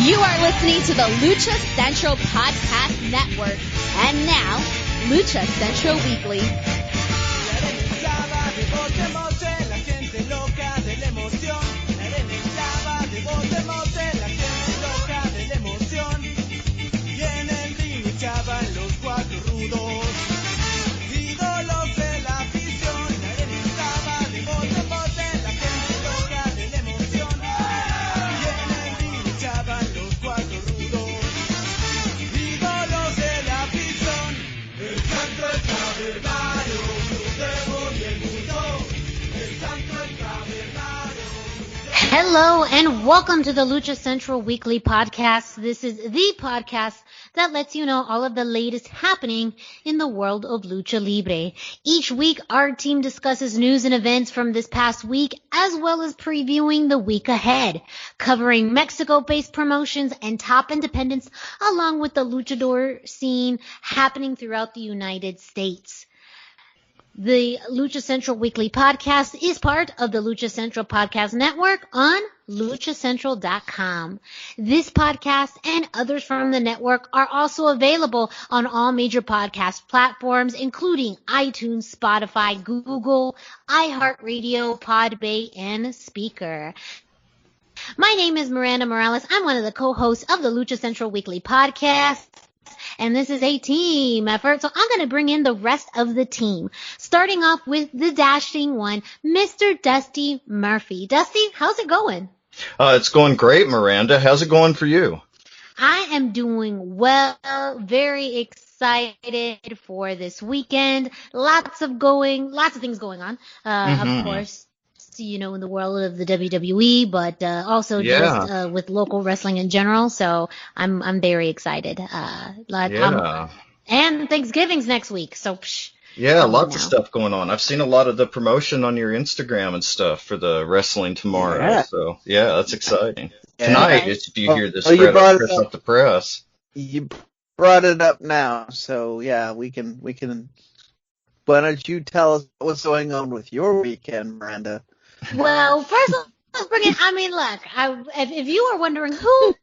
You are listening to the Lucha Central Podcast Network. And now, Lucha Central Weekly. Hello and welcome to the Lucha Central Weekly Podcast. This is the podcast that lets you know all of the latest happening in the world of Lucha Libre. Each week, our team discusses news and events from this past week, as well as previewing the week ahead, covering Mexico-based promotions and top independents, along with the luchador scene happening throughout the United States. The Lucha Central Weekly Podcast is part of the Lucha Central Podcast Network on luchacentral.com. This podcast and others from the network are also available on all major podcast platforms, including iTunes, Spotify, Google, iHeartRadio, Podbay, and Speaker. My name is Miranda Morales. I'm one of the co-hosts of the Lucha Central Weekly Podcast. And this is a team effort, so I'm going to bring in the rest of the team. Starting off with the dashing one, Mr. Dusty Murphy. Dusty, how's it going? It's going great, Miranda. How's it going for you? I am doing well, very excited for this weekend. Lots of things going on, of course. You know, in the world of the WWE, but also just with local wrestling in general. So I'm very excited. And Thanksgiving's next week, so lots of stuff going on. I've seen a lot of the promotion on your Instagram and stuff for the wrestling tomorrow. Yeah. So that's exciting. Yeah. Tonight, if you hear this, Press Up the Press. You brought it up now, so we can. Why don't you tell us what's going on with your weekend, Miranda? Well, first let's bring it. I mean, look, if you are wondering who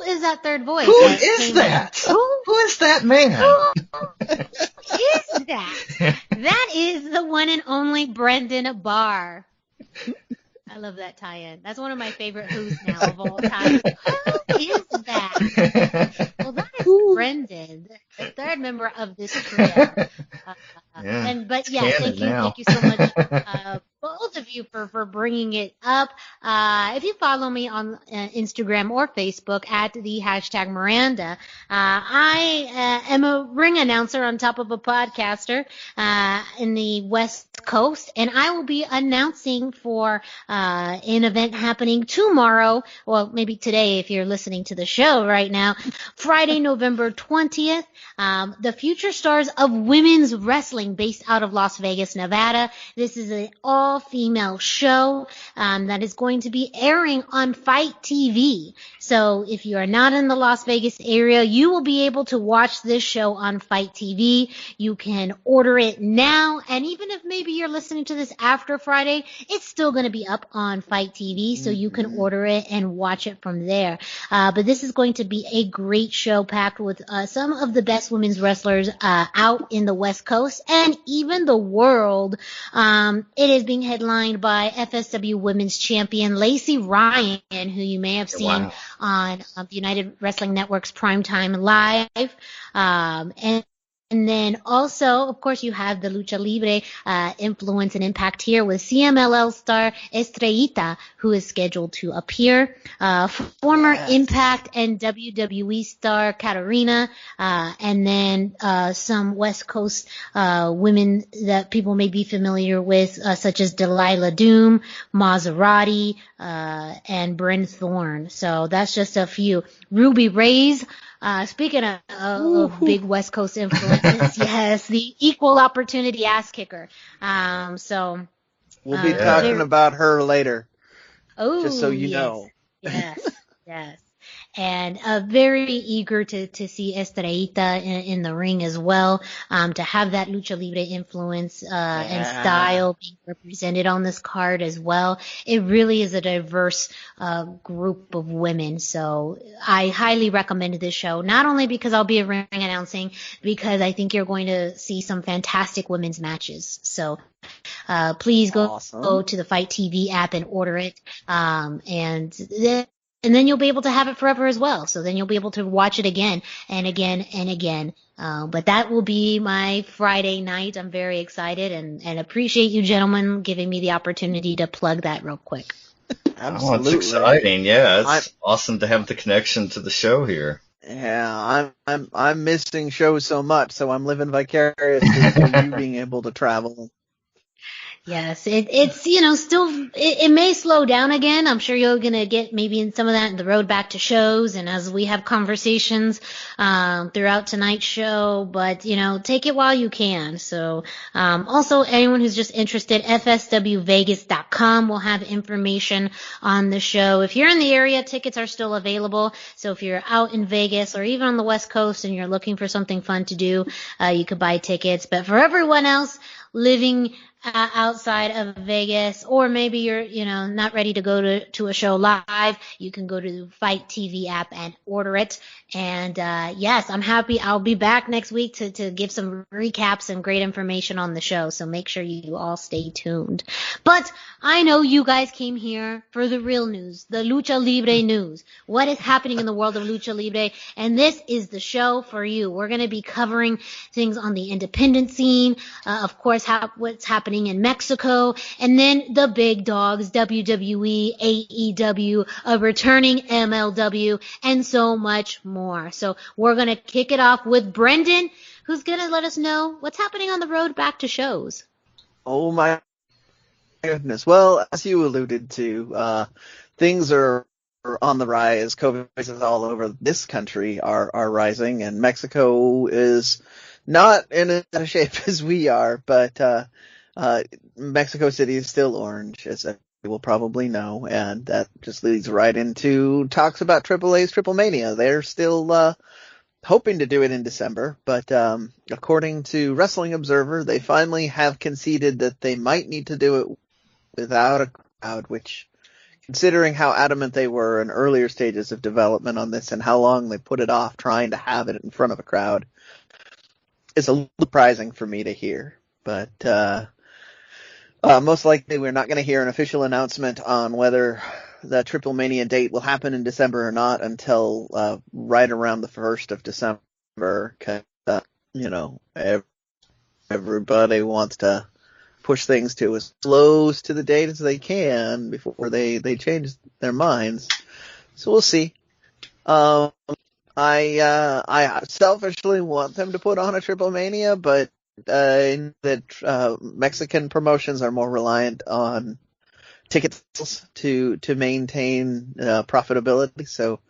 is that third voice? Who is that? Who is that man? Who is that? That is the one and only Brendan Barr. I love that tie-in. That's one of my favorite Who's now of all time. Who is that? Well, that is Brendan, the third member of this trio. Thank you so much, both of you, for bringing it up. If you follow me on Instagram or Facebook at the hashtag Miranda, I am a ring announcer on top of a podcaster in the West Coast, and I will be announcing for an event happening tomorrow, well, maybe today if you're listening to the show right now, Friday, November 20th, the Future Stars of Women's Wrestling based out of Las Vegas, Nevada. This is an all-female show that is going to be airing on Fight TV. So if you are not in the Las Vegas area, you will be able to watch this show on Fight TV. You can order it now, and even if maybe you're listening to this after Friday, it's still going to be up on Fight TV, so you can order it and watch it from there. But this is going to be a great show packed with some of the best women's wrestlers out in the West Coast and even the world. It is being headlined by FSW Women's Champion Lacey Ryan, who you may have seen on the United Wrestling Network's Primetime Live. And then also, of course, you have the Lucha Libre influence and impact here with CMLL star Estrellita, who is scheduled to appear. Former Impact and WWE star Katarina, and then some West Coast women that people may be familiar with, such as Delilah Doom, Maserati, and Bryn Thorne. So that's just a few. Ruby Reyes. Speaking of big West Coast influences, yes, the equal opportunity ass kicker. So we'll be talking about her later. Oh, just so you know. Yes. And very eager to see Estrellita in the ring as well, to have that Lucha Libre influence and style being represented on this card as well. It really is a diverse group of women, so I highly recommend this show, not only because I'll be a ring announcing, because I think you're going to see some fantastic women's matches. So please go to the Fight TV app and order it, and then you'll be able to have it forever as well. So then you'll be able to watch it again and again and again. But that will be my Friday night. I'm very excited and appreciate you gentlemen giving me the opportunity to plug that real quick. Absolutely. Oh, it's exciting. Yeah, it's awesome to have the connection to the show here. Yeah, I'm missing shows so much, so I'm living vicariously through you being able to travel. Yes, it's still it may slow down again. I'm sure you're gonna get maybe in some of that in the road back to shows, and as we have conversations throughout tonight's show. But take it while you can. So also anyone who's just interested, fswvegas.com will have information on the show. If you're in the area, tickets are still available. So if you're out in Vegas or even on the West Coast and you're looking for something fun to do, you could buy tickets. But for everyone else living outside of Vegas, or maybe you're, not ready to go to a show live, you can go to the Fight TV app and order it. And, yes, I'm happy. I'll be back next week to give some recaps and great information on the show. So make sure you all stay tuned. But I know you guys came here for the real news, the Lucha Libre news. What is happening in the world of Lucha Libre? And this is the show for you. We're going to be covering things on the independent scene, of course, what's happening in Mexico, and then the big dogs, WWE, AEW, a returning MLW, and so much more. So we're going to kick it off with Brendan, who's going to let us know what's happening on the road back to shows. Oh my goodness. Well, as you alluded to, things are on the rise. COVID cases all over this country are rising, and Mexico is not in as shape as we are, but Mexico City is still orange, as you will probably know, and that just leads right into talks about AAA's Triple Mania. They're still hoping to do it in December, but according to Wrestling Observer, they finally have conceded that they might need to do it without a crowd, which, considering how adamant they were in earlier stages of development on this and how long they put it off trying to have it in front of a crowd, is a little surprising for me to hear. But most likely we're not going to hear an official announcement on whether the Triple Mania date will happen in December or not until right around the 1st of December, because everybody wants to push things to as close to the date as they can before they change their minds. So we'll see. I selfishly want them to put on a Triple Mania, but that Mexican promotions are more reliant on ticket sales to maintain profitability. So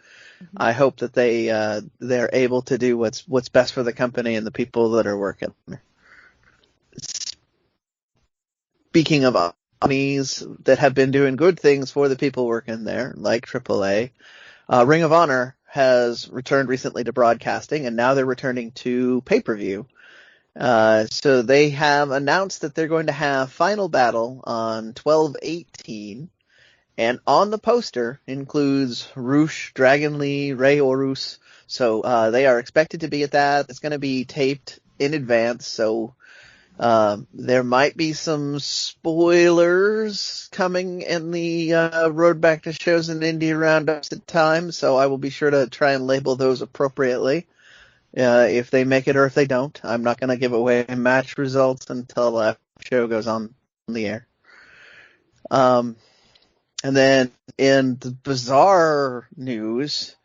I hope that they're able to do what's best for the company and the people that are working there. Speaking of companies that have been doing good things for the people working there, like AAA, Ring of Honor has returned recently to broadcasting, and now they're returning to pay-per-view. So they have announced that they're going to have Final Battle on 12/18, and on the poster includes Rush, Dragon Lee, Rey Horus. So they are expected to be at that. It's going to be taped in advance, so there might be some spoilers coming in the road back to shows and indie roundups at times, so I will be sure to try and label those appropriately if they make it or if they don't. I'm not going to give away match results until the show goes on the air. And then in the bizarre news,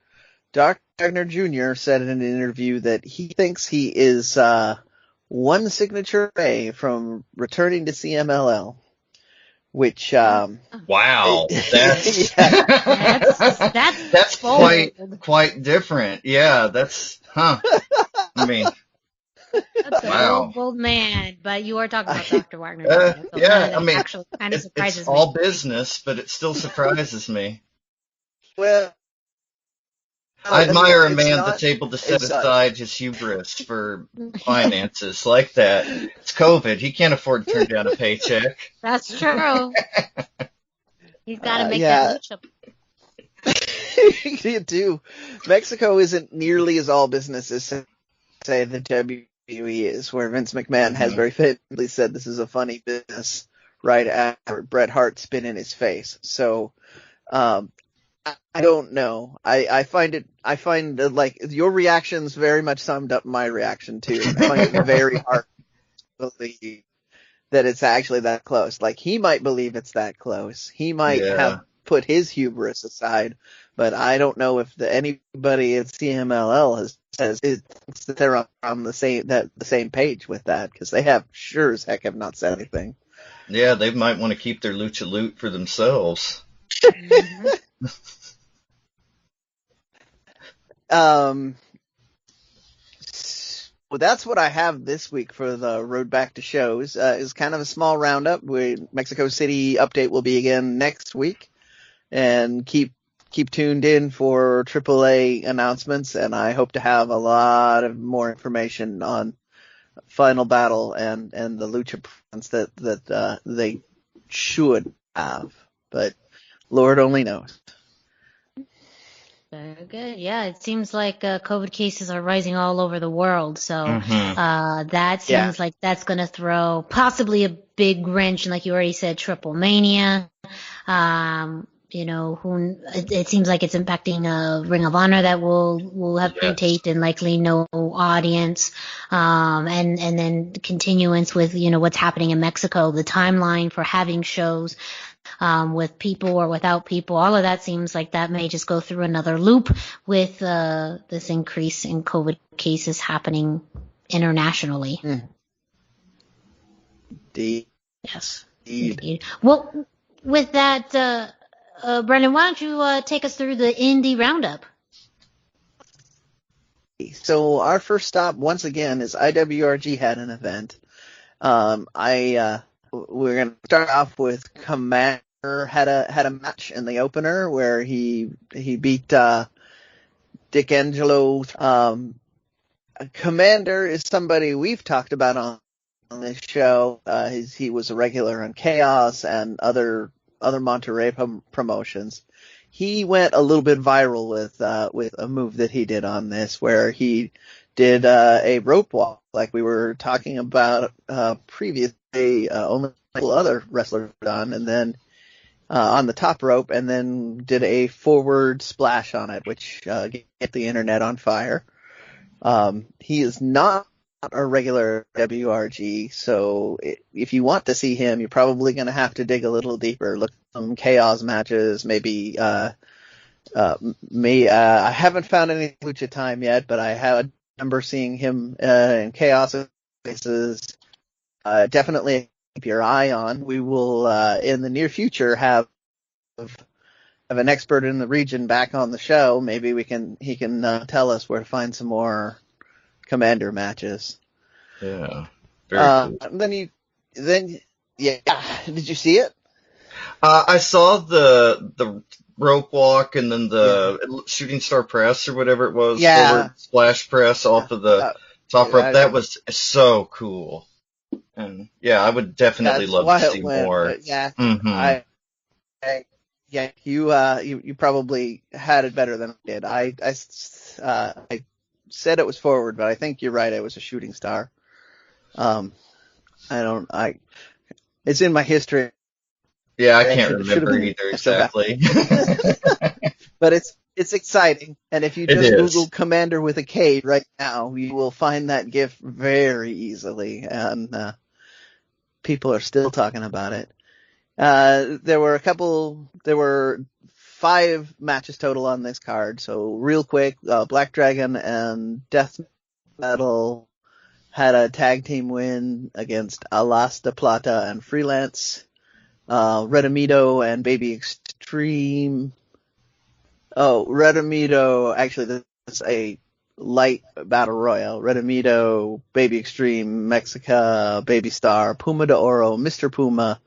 Dr. Wagner Jr. said in an interview that he thinks he is one signature away from returning to CMLL, which wow, that's that's quite different. Yeah, that's I mean, that's wow, a bold man. But you are talking about Dr. Wagner. So yeah, I mean, actually kind of surprises it's all me. business, but it still surprises me. Well, I admire a man that's able to set aside his hubris for finances like that. It's COVID. He can't afford to turn down a paycheck. That's true. He's got to make that lucha. You do. Mexico isn't nearly as all business as, say, the WWE is, where Vince McMahon has very famously said this is a funny business right after Bret Hart's been in his face. So, I don't know. I find like your reactions very much summed up my reaction too. I find it very hard to believe that it's actually that close. Like, he might believe it's that close. He might have put his hubris aside, but I don't know if anybody at CMLL says that they're on the same page with that, because they have sure as heck have not said anything. Yeah, they might want to keep their lucha loot for themselves. Well, that's what I have this week for the road back to shows. Is kind of a small roundup. Mexico City update will be again next week, and keep tuned in for AAA announcements. And I hope to have a lot of more information on Final Battle and the Lucha plans that they should have, but Lord only knows. Very good. Yeah, it seems like COVID cases are rising all over the world. So that seems like that's going to throw possibly a big wrench. And like you already said, Triple Mania. It seems like it's impacting Ring of Honor that will have pre-taped and likely no audience. And then the continuance with, what's happening in Mexico, the timeline for having shows. With people or without people, all of that seems like that may just go through another loop with this increase in COVID cases happening internationally. Indeed. Yes. Indeed. Well, with that, Brendan, why don't you take us through the indie roundup? So our first stop, once again, is IWRG had an event. We're going to start off with Commander had a match in the opener where he beat Dick Angelo. Commander is somebody we've talked about on this show. He was a regular on Chaos and other Monterrey promotions. He went a little bit viral with a move that he did on this, where he did a rope walk like we were talking about previously. Only other wrestlers done, and then on the top rope, and then did a forward splash on it, which get the internet on fire. He is not a regular WRG, so if you want to see him, you're probably going to have to dig a little deeper. Look at some Chaos matches, maybe. I haven't found any Lucha Time yet, but I remember seeing him in Chaos places. Definitely keep your eye on. We will, in the near future, have an expert in the region back on the show. Maybe he can tell us where to find some more Commander matches. Yeah. Very cool. Did you see it? I saw the rope walk and then the shooting star press or whatever it was. Forward splash press off of the top rope. That was so cool. And I would definitely love to see more. You probably had it better than I did. I said it was forward, but I think you're right. It was a shooting star. It's in my history. Yeah, I can't remember either exactly. But it's exciting, and if you just Google Commander with a K right now, you will find that GIF very easily, and people are still talking about it. There were 5 matches total on this card, so real quick, Black Dragon and Death Metal had a tag team win against Alas de Plata and Freelance. Redimido and Baby Extreme. Redimido, actually, this is a light battle royal. Redimido, Baby Extreme, Mexica, Baby Star, Puma de Oro, Mr. Puma,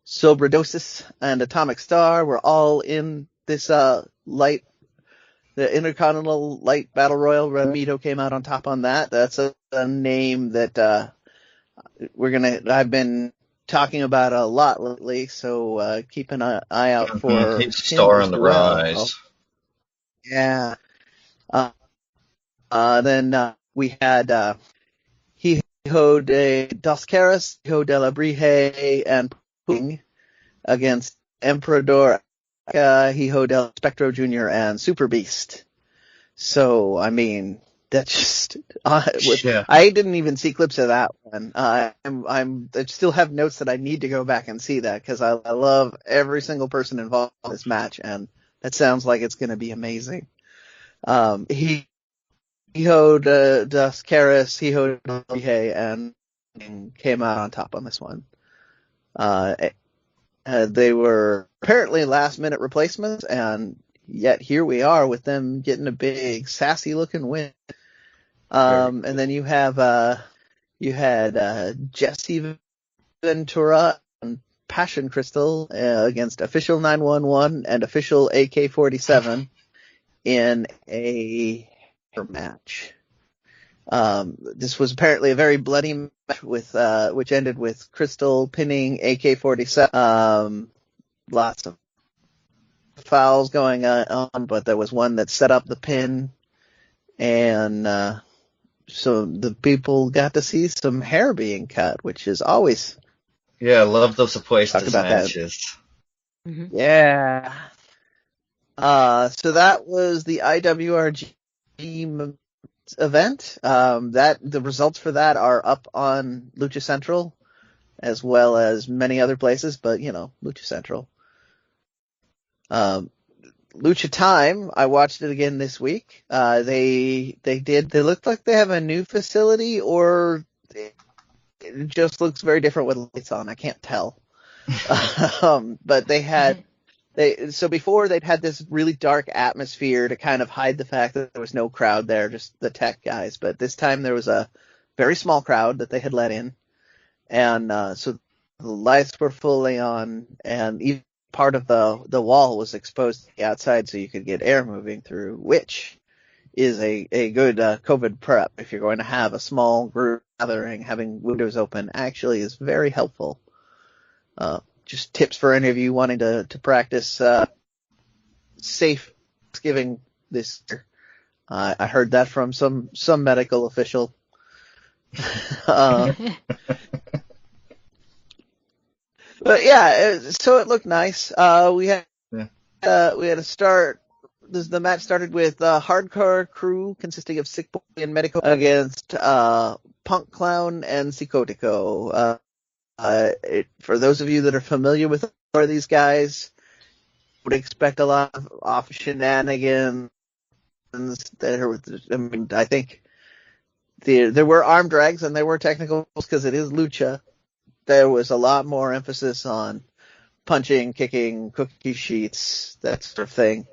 Sobredosis, and Atomic Star were all in this light the Intercontinental Light Battle Royal. Ramito came out on top on that. That's a name that I've been talking about a lot lately, so keep an eye out for he's a star on the rise. Yeah. Then we had Hijo de Dos Caras, Hijo de la Brige, and Ping against Emperador, Hijo del Spectro Jr., and Super Beast. So, I mean, that's just I didn't even see clips of that one. I still have notes that I need to go back and see that because I love every single person involved in this match, and that sounds like it's going to be amazing. Hijo de Dos Caras, Hijo de la Brige, and came out on top on this one. They were apparently last-minute replacements, and yet here we are with them getting a big, sassy-looking win. And then you had Jesse Ventura and Passion Crystal against Official 911 and Official AK-47 in a match. This was apparently a very bloody match with which ended with Crystal pinning AK-47. Lots of fouls going on, but there was one that set up the pin, and so the people got to see some hair being cut, which is always I love those Apuestas matches. Mm-hmm. Yeah. So that was the IWRG event. The results for that are up on Lucha Central, as well as many other places, but Lucha Central. Lucha Time, I watched it again this week. They look like they have a new facility, or it just looks very different with lights on. I can't tell. But so before they'd had this really dark atmosphere to kind of hide the fact that there was no crowd there, just the tech guys. But this time there was a very small crowd that they had let in. And, so the lights were fully on, and even part of the wall was exposed to the outside so you could get air moving through, which is a good, COVID prep. If you're going to have a small group gathering, having windows open actually is very helpful. Just tips for any of you wanting to practice safe Thanksgiving this year. I heard that from some medical official. But yeah, so it looked nice. We had a start. The match started with Hardcore Crew consisting of Sick Boy and Medico against Punk Clown and Psicotico. For those of you that are familiar with these guys, would expect a lot of off shenanigans. I think there were arm drags and there were technicals because it is lucha. There was a lot more emphasis on punching, kicking, cookie sheets, that sort of thing.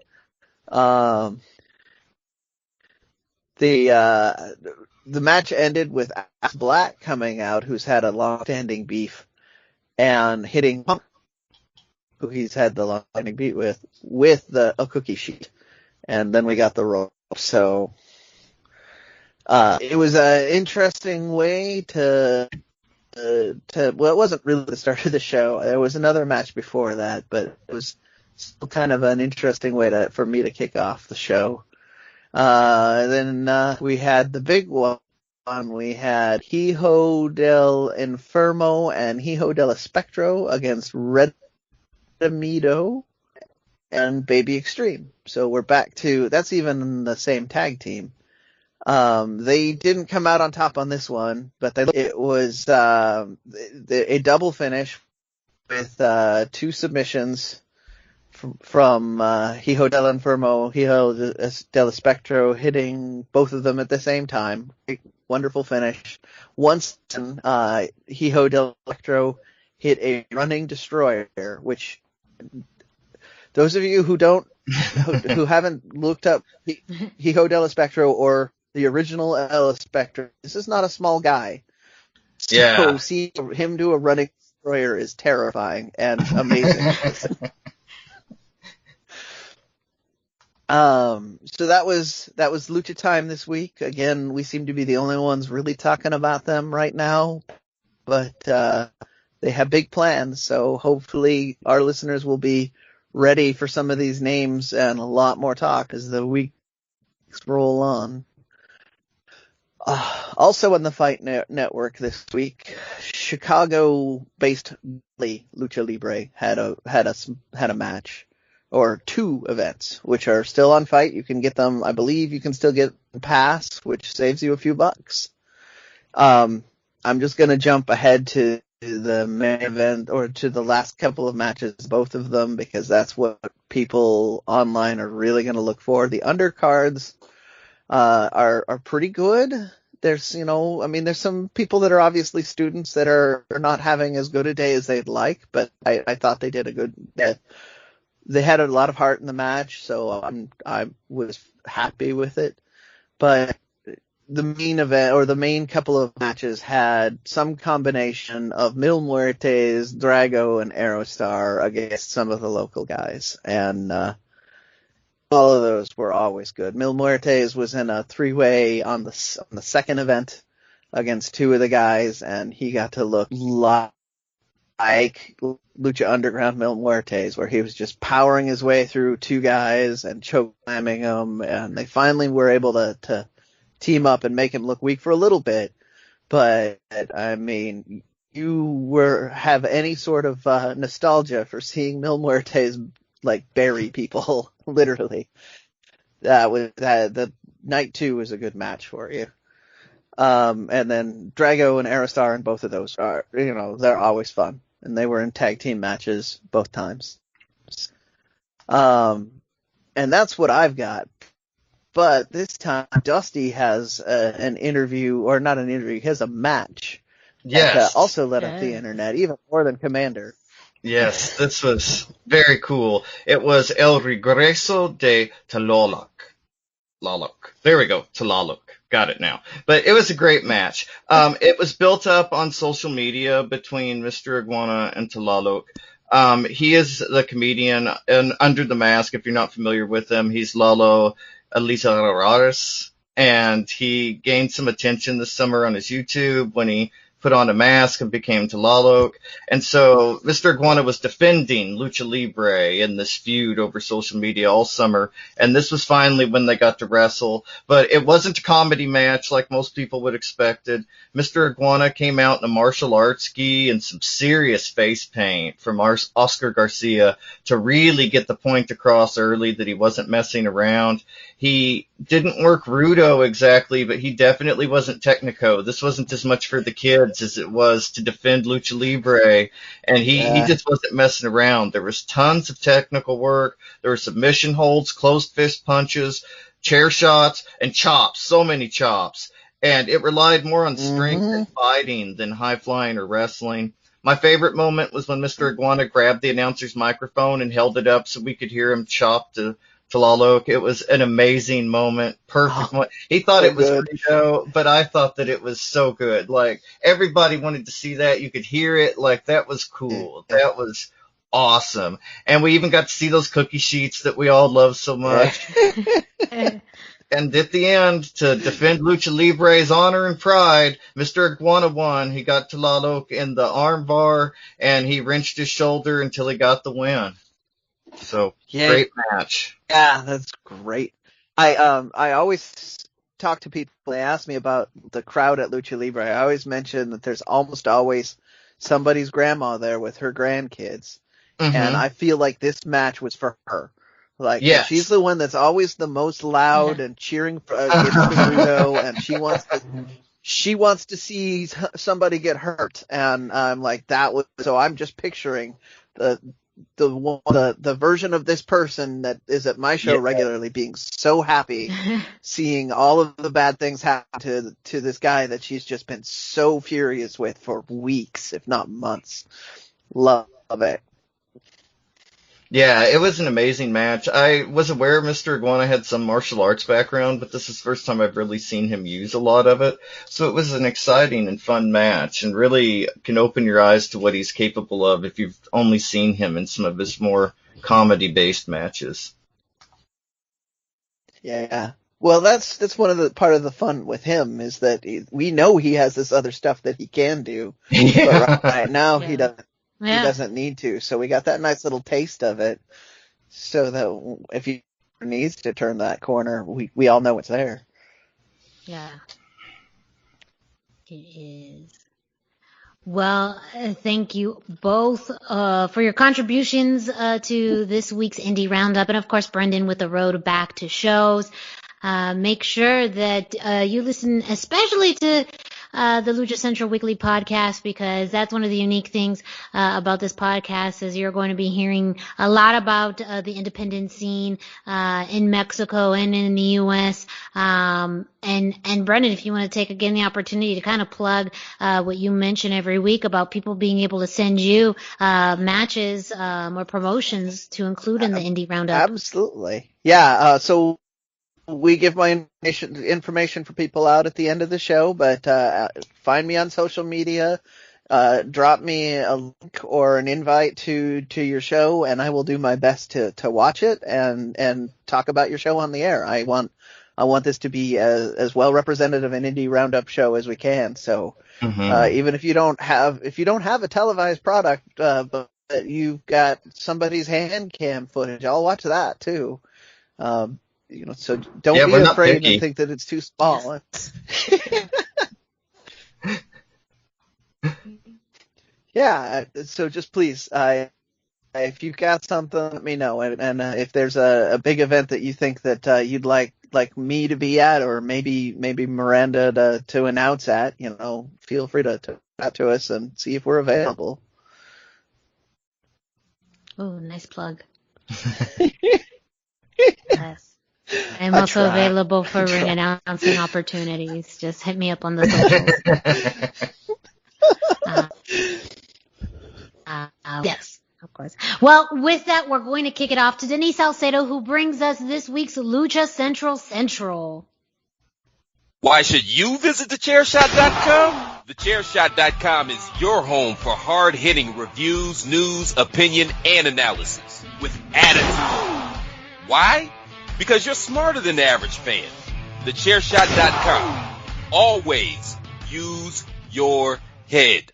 The match ended with Ass Black coming out, who's had a long-standing beef, and hitting Punk, who he's had the long-standing beef with a cookie sheet. And then we got the rope. So it was an interesting way to well, it wasn't really the start of the show. There was another match before that, but it was still kind of an interesting way for me to kick off the show. Then we had the big one. We had Hijo del Enfermo and Hijo del Espectro against Redimido and Baby Extreme. So we're back to, that's even the same tag team. They didn't come out on top on this one, but it was a double finish with 2 submissions from Hijo del Enfermo, Hijo del Espectro, hitting both of them at the same time. Wonderful finish. Once Hijo del Espectro hit a running destroyer, which those of you who haven't looked up Hijo del Espectro or the original El Espectro, this is not a small guy. So seeing him do a running destroyer is terrifying and amazing. So that was Lucha Time this week. Again, we seem to be the only ones really talking about them right now, but they have big plans. So hopefully our listeners will be ready for some of these names and a lot more talk as the weeks roll on. Also on the Fight Network this week, Chicago-based Lucha Libre had a match, or two events, which are still on Fight. You can get them. I believe you can still get Pass, which saves you a few bucks. I'm just gonna jump ahead to the main event, or to the last couple of matches, both of them, because that's what people online are really gonna look for. The undercards are pretty good. There's, there's some people that are obviously students that are not having as good a day as they'd like, but I thought they did a good. They had a lot of heart in the match, so I was happy with it. But the main event, or the main couple of matches, had some combination of Mil Muertes, Drago, and Aerostar against some of the local guys, and all of those were always good. Mil Muertes was in a three-way on the second event against two of the guys, and he got to look like Lucha Underground Mil Muertes, where he was just powering his way through two guys and choke slamming them, and they finally were able to team up and make him look weak for a little bit. But I mean, you have any sort of nostalgia for seeing Mil Muertes like bury people, literally. The night 2 was a good match for you. And then Drago and Aerostar, and both of those are, they're always fun, and they were in tag team matches both times. And that's what I've got. But this time, Dusty has an interview, or not an interview, he has a match. Yes. That also lit up the internet, even more than Commander. Yes, this was very cool. It was El Regreso de Tlaloc. There we go, Tlaloc. Got it now. But it was a great match. It was built up on social media between Mr. Iguana and Tlaloc. He is the comedian, and Under the Mask, if you're not familiar with him, he's Lalo Elizarraras, and he gained some attention this summer on his YouTube when he put on a mask and became Tlaloc. And so Mr. Iguana was defending Lucha Libre in this feud over social media all summer, and this was finally when they got to wrestle. But it wasn't a comedy match like most people would expected. Mr. Iguana came out in a martial arts gi and some serious face paint from Oscar Garcia to really get the point across early that he wasn't messing around. He didn't work Rudo exactly, but he definitely wasn't Technico. This wasn't as much for the kids as it was to defend Lucha Libre, and he just wasn't messing around. There was tons of technical work. There were submission holds, closed fist punches, chair shots, and chops, so many chops. And it relied more on strength and fighting than high-flying or wrestling. My favorite moment was when Mr. Iguana grabbed the announcer's microphone and held it up so we could hear him chop to Tlaloc. It was an amazing moment. Perfect. He thought it was Rito, but I thought that it was so good. Like, everybody wanted to see that. You could hear it. Like, that was cool. That was awesome. And we even got to see those cookie sheets that we all love so much. And at the end, to defend Lucha Libre's honor and pride, Mr. Iguana won. He got Tlaloc in the arm bar, and he wrenched his shoulder until he got the win. So, great match. Yeah, that's great. I always talk to people, they ask me about the crowd at Lucha Libre. I always mention that there's almost always somebody's grandma there with her grandkids. And I feel like this match was for her. Like, she's the one that's always the most loud and cheering against Rudo, and she wants to see somebody get hurt. And I'm like, so I'm just picturing the version of this person that is at my show regularly being so happy seeing all of the bad things happen to this guy that she's just been so furious with for weeks, if not months. Love it. Yeah, it was an amazing match. I was aware Mr. Iguana had some martial arts background, but this is the first time I've really seen him use a lot of it. So it was an exciting and fun match, and really can open your eyes to what he's capable of if you've only seen him in some of his more comedy-based matches. Yeah. Well, that's one of the part of the fun with him is that we know he has this other stuff that he can do, but right now he doesn't need to. So we got that nice little taste of it, so that if he needs to turn that corner, we all know it's there. Yeah, it is. Well, thank you both for your contributions to this week's Indie Roundup, and of course, Brendan with the road back to shows. Make sure that you listen especially to the Lucha Central Weekly podcast, because that's one of the unique things about this podcast is you're going to be hearing a lot about the independent scene in Mexico and in the U.S. And Brendan, if you want to take again the opportunity to kind of plug what you mention every week about people being able to send you matches or promotions to include in the Indie Roundup. Absolutely. Yeah. So we give my information for people out at the end of the show, but find me on social media, drop me a link or an invite to your show, and I will do my best to watch it and talk about your show on the air. I want this to be as well representative an Indie Roundup show as we can. So even if you don't have a televised product, but you've got somebody's hand cam footage, I'll watch that too. So don't be afraid and think that it's too small. Yeah. So just please, if you've got something, let me know. And if there's a big event that you think that you'd like me to be at, or maybe Miranda to announce at, feel free to chat to us and see if we're available. Oh, nice plug. Yes. I'm also available for ring announcing opportunities. Just hit me up on the socials. Yes, of course. Well, with that, we're going to kick it off to Denise Salcedo, who brings us this week's Lucha Central. Why should you visit thechairshot.com? Thechairshot.com is your home for hard-hitting reviews, news, opinion, and analysis with attitude. Why? Because you're smarter than the average fan. Thechairshot.com. Always use your head.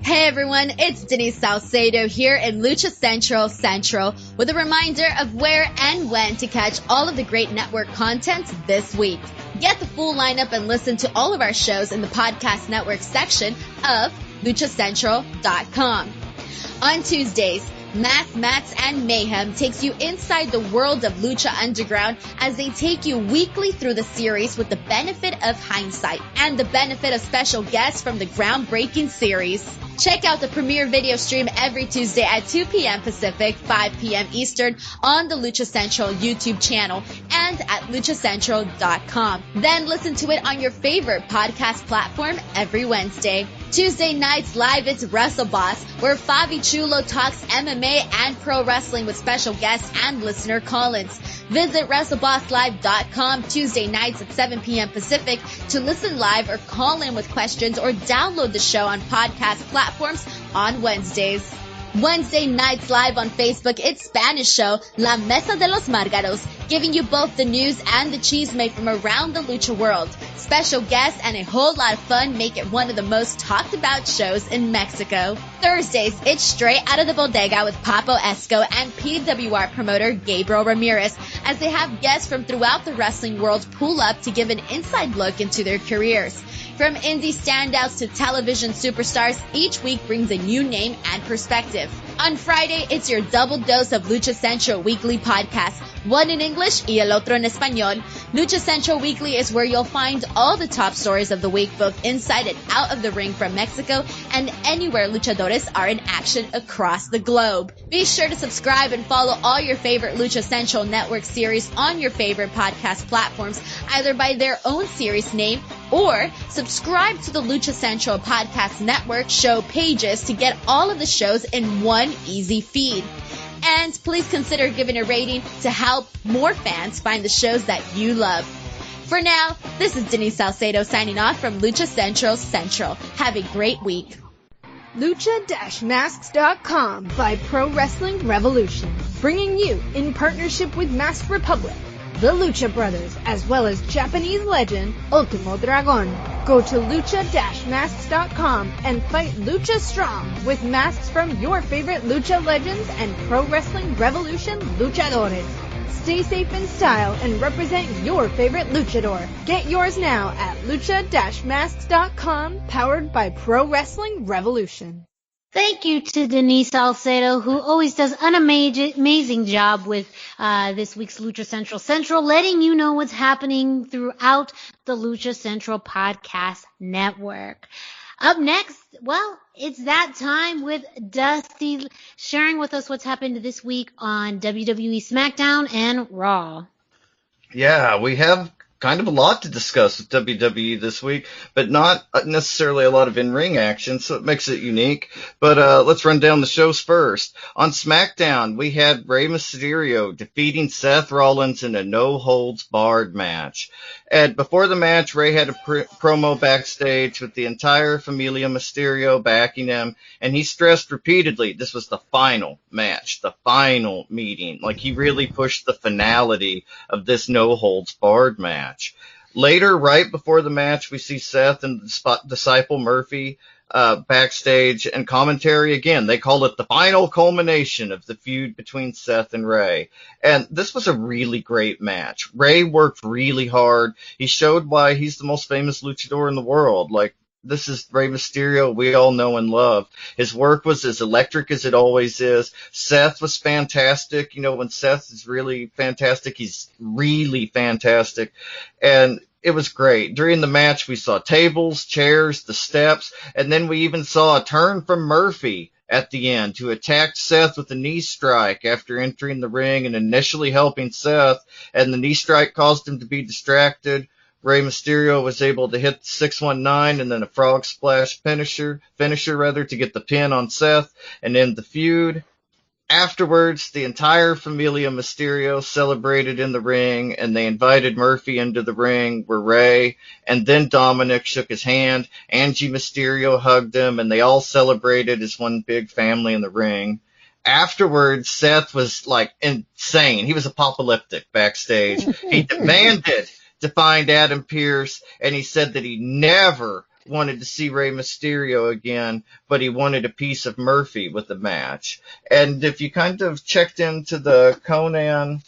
Hey everyone, it's Denise Salcedo here in Lucha Central with a reminder of where and when to catch all of the great network content this week. Get the full lineup and listen to all of our shows in the podcast network section of luchacentral.com. On Tuesdays, Math, Mats, and Mayhem takes you inside the world of Lucha Underground as they take you weekly through the series with the benefit of hindsight and the benefit of special guests from the groundbreaking series. Check out the premiere video stream every Tuesday at 2 p.m. Pacific, 5 p.m. Eastern on the Lucha Central YouTube channel and at luchacentral.com. Then listen to it on your favorite podcast platform every Wednesday. Tuesday nights live, it's Wrestle Boss, where Fabi Chulo talks MMA and pro wrestling with special guests and listener call-ins. Visit WrestleBossLive.com Tuesday nights at 7 p.m. Pacific to listen live or call in with questions, or download the show on podcast platforms on Wednesdays. Wednesday nights live on Facebook, it's Spanish show La Mesa de los Márgaros, giving you both the news and the chisme from around the lucha world. Special guests and a whole lot of fun make it one of the most talked about shows in Mexico. Thursdays, it's Straight Out of the Bodega with Papo Esco and PWR promoter Gabriel Ramirez, as they have guests from throughout the wrestling world pull up to give an inside look into their careers. From indie standouts to television superstars, each week brings a new name and perspective. On Friday, it's your double dose of Lucha Central Weekly podcast, one in English y el otro en español. Lucha Central Weekly is where you'll find all the top stories of the week, both inside and out of the ring from Mexico and anywhere luchadores are in action across the globe. Be sure to subscribe and follow all your favorite Lucha Central Network series on your favorite podcast platforms, either by their own series name or subscribe to the Lucha Central Podcast Network show pages to get all of the shows in one easy feed. And please consider giving a rating to help more fans find the shows that you love. For now, this is Denise Salcedo signing off from Lucha Central. Have a great week. Lucha-Masks.com by Pro Wrestling Revolution, bringing you, in partnership with Mask Republic, the Lucha Brothers, as well as Japanese legend Ultimo Dragon. Go to lucha-masks.com and fight Lucha Strong with masks from your favorite Lucha legends and Pro Wrestling Revolution luchadores. Stay safe in style and represent your favorite luchador. Get yours now at lucha-masks.com, powered by Pro Wrestling Revolution. Thank you to Denise Salcedo, who always does an amazing job with this week's Lucha Central, letting you know what's happening throughout the Lucha Central podcast network. Up next, well, it's that time with Dusty sharing with us what's happened this week on WWE SmackDown and Raw. Yeah, we have kind of a lot to discuss with WWE this week, but not necessarily a lot of in-ring action, so it makes it unique. But let's run down the shows first. On SmackDown, we had Rey Mysterio defeating Seth Rollins in a no-holds-barred match. And before the match, Rey had a promo backstage with the entire Familia Mysterio backing him, and he stressed repeatedly this was the final match, the final meeting. Like, he really pushed the finality of this no-holds-barred match. Later, right before the match, we see Seth and Disciple Murphy backstage, and commentary again. They call it the final culmination of the feud between Seth and Rey. And this was a really great match. Rey worked really hard. He showed why he's the most famous luchador in the world. Like, this is Rey Mysterio we all know and love. His work was as electric as it always is. Seth was fantastic. You know, when Seth is really fantastic, he's really fantastic. And it was great. During the match, we saw tables, chairs, the steps, and then we even saw a turn from Murphy at the end to attack Seth with a knee strike after entering the ring and initially helping Seth, and the knee strike caused him to be distracted. Rey Mysterio was able to hit the 619 and then a frog splash finisher to get the pin on Seth and end the feud. Afterwards, the entire Familia Mysterio celebrated in the ring, and they invited Murphy into the ring where Rey and then Dominic shook his hand. Angie Mysterio hugged him, and they all celebrated as one big family in the ring. Afterwards, Seth was like insane. He was apocalyptic backstage. He demanded to find Adam Pearce, and he said that he never wanted to see Rey Mysterio again, but he wanted a piece of Murphy with the match. And if you kind of checked into the Conan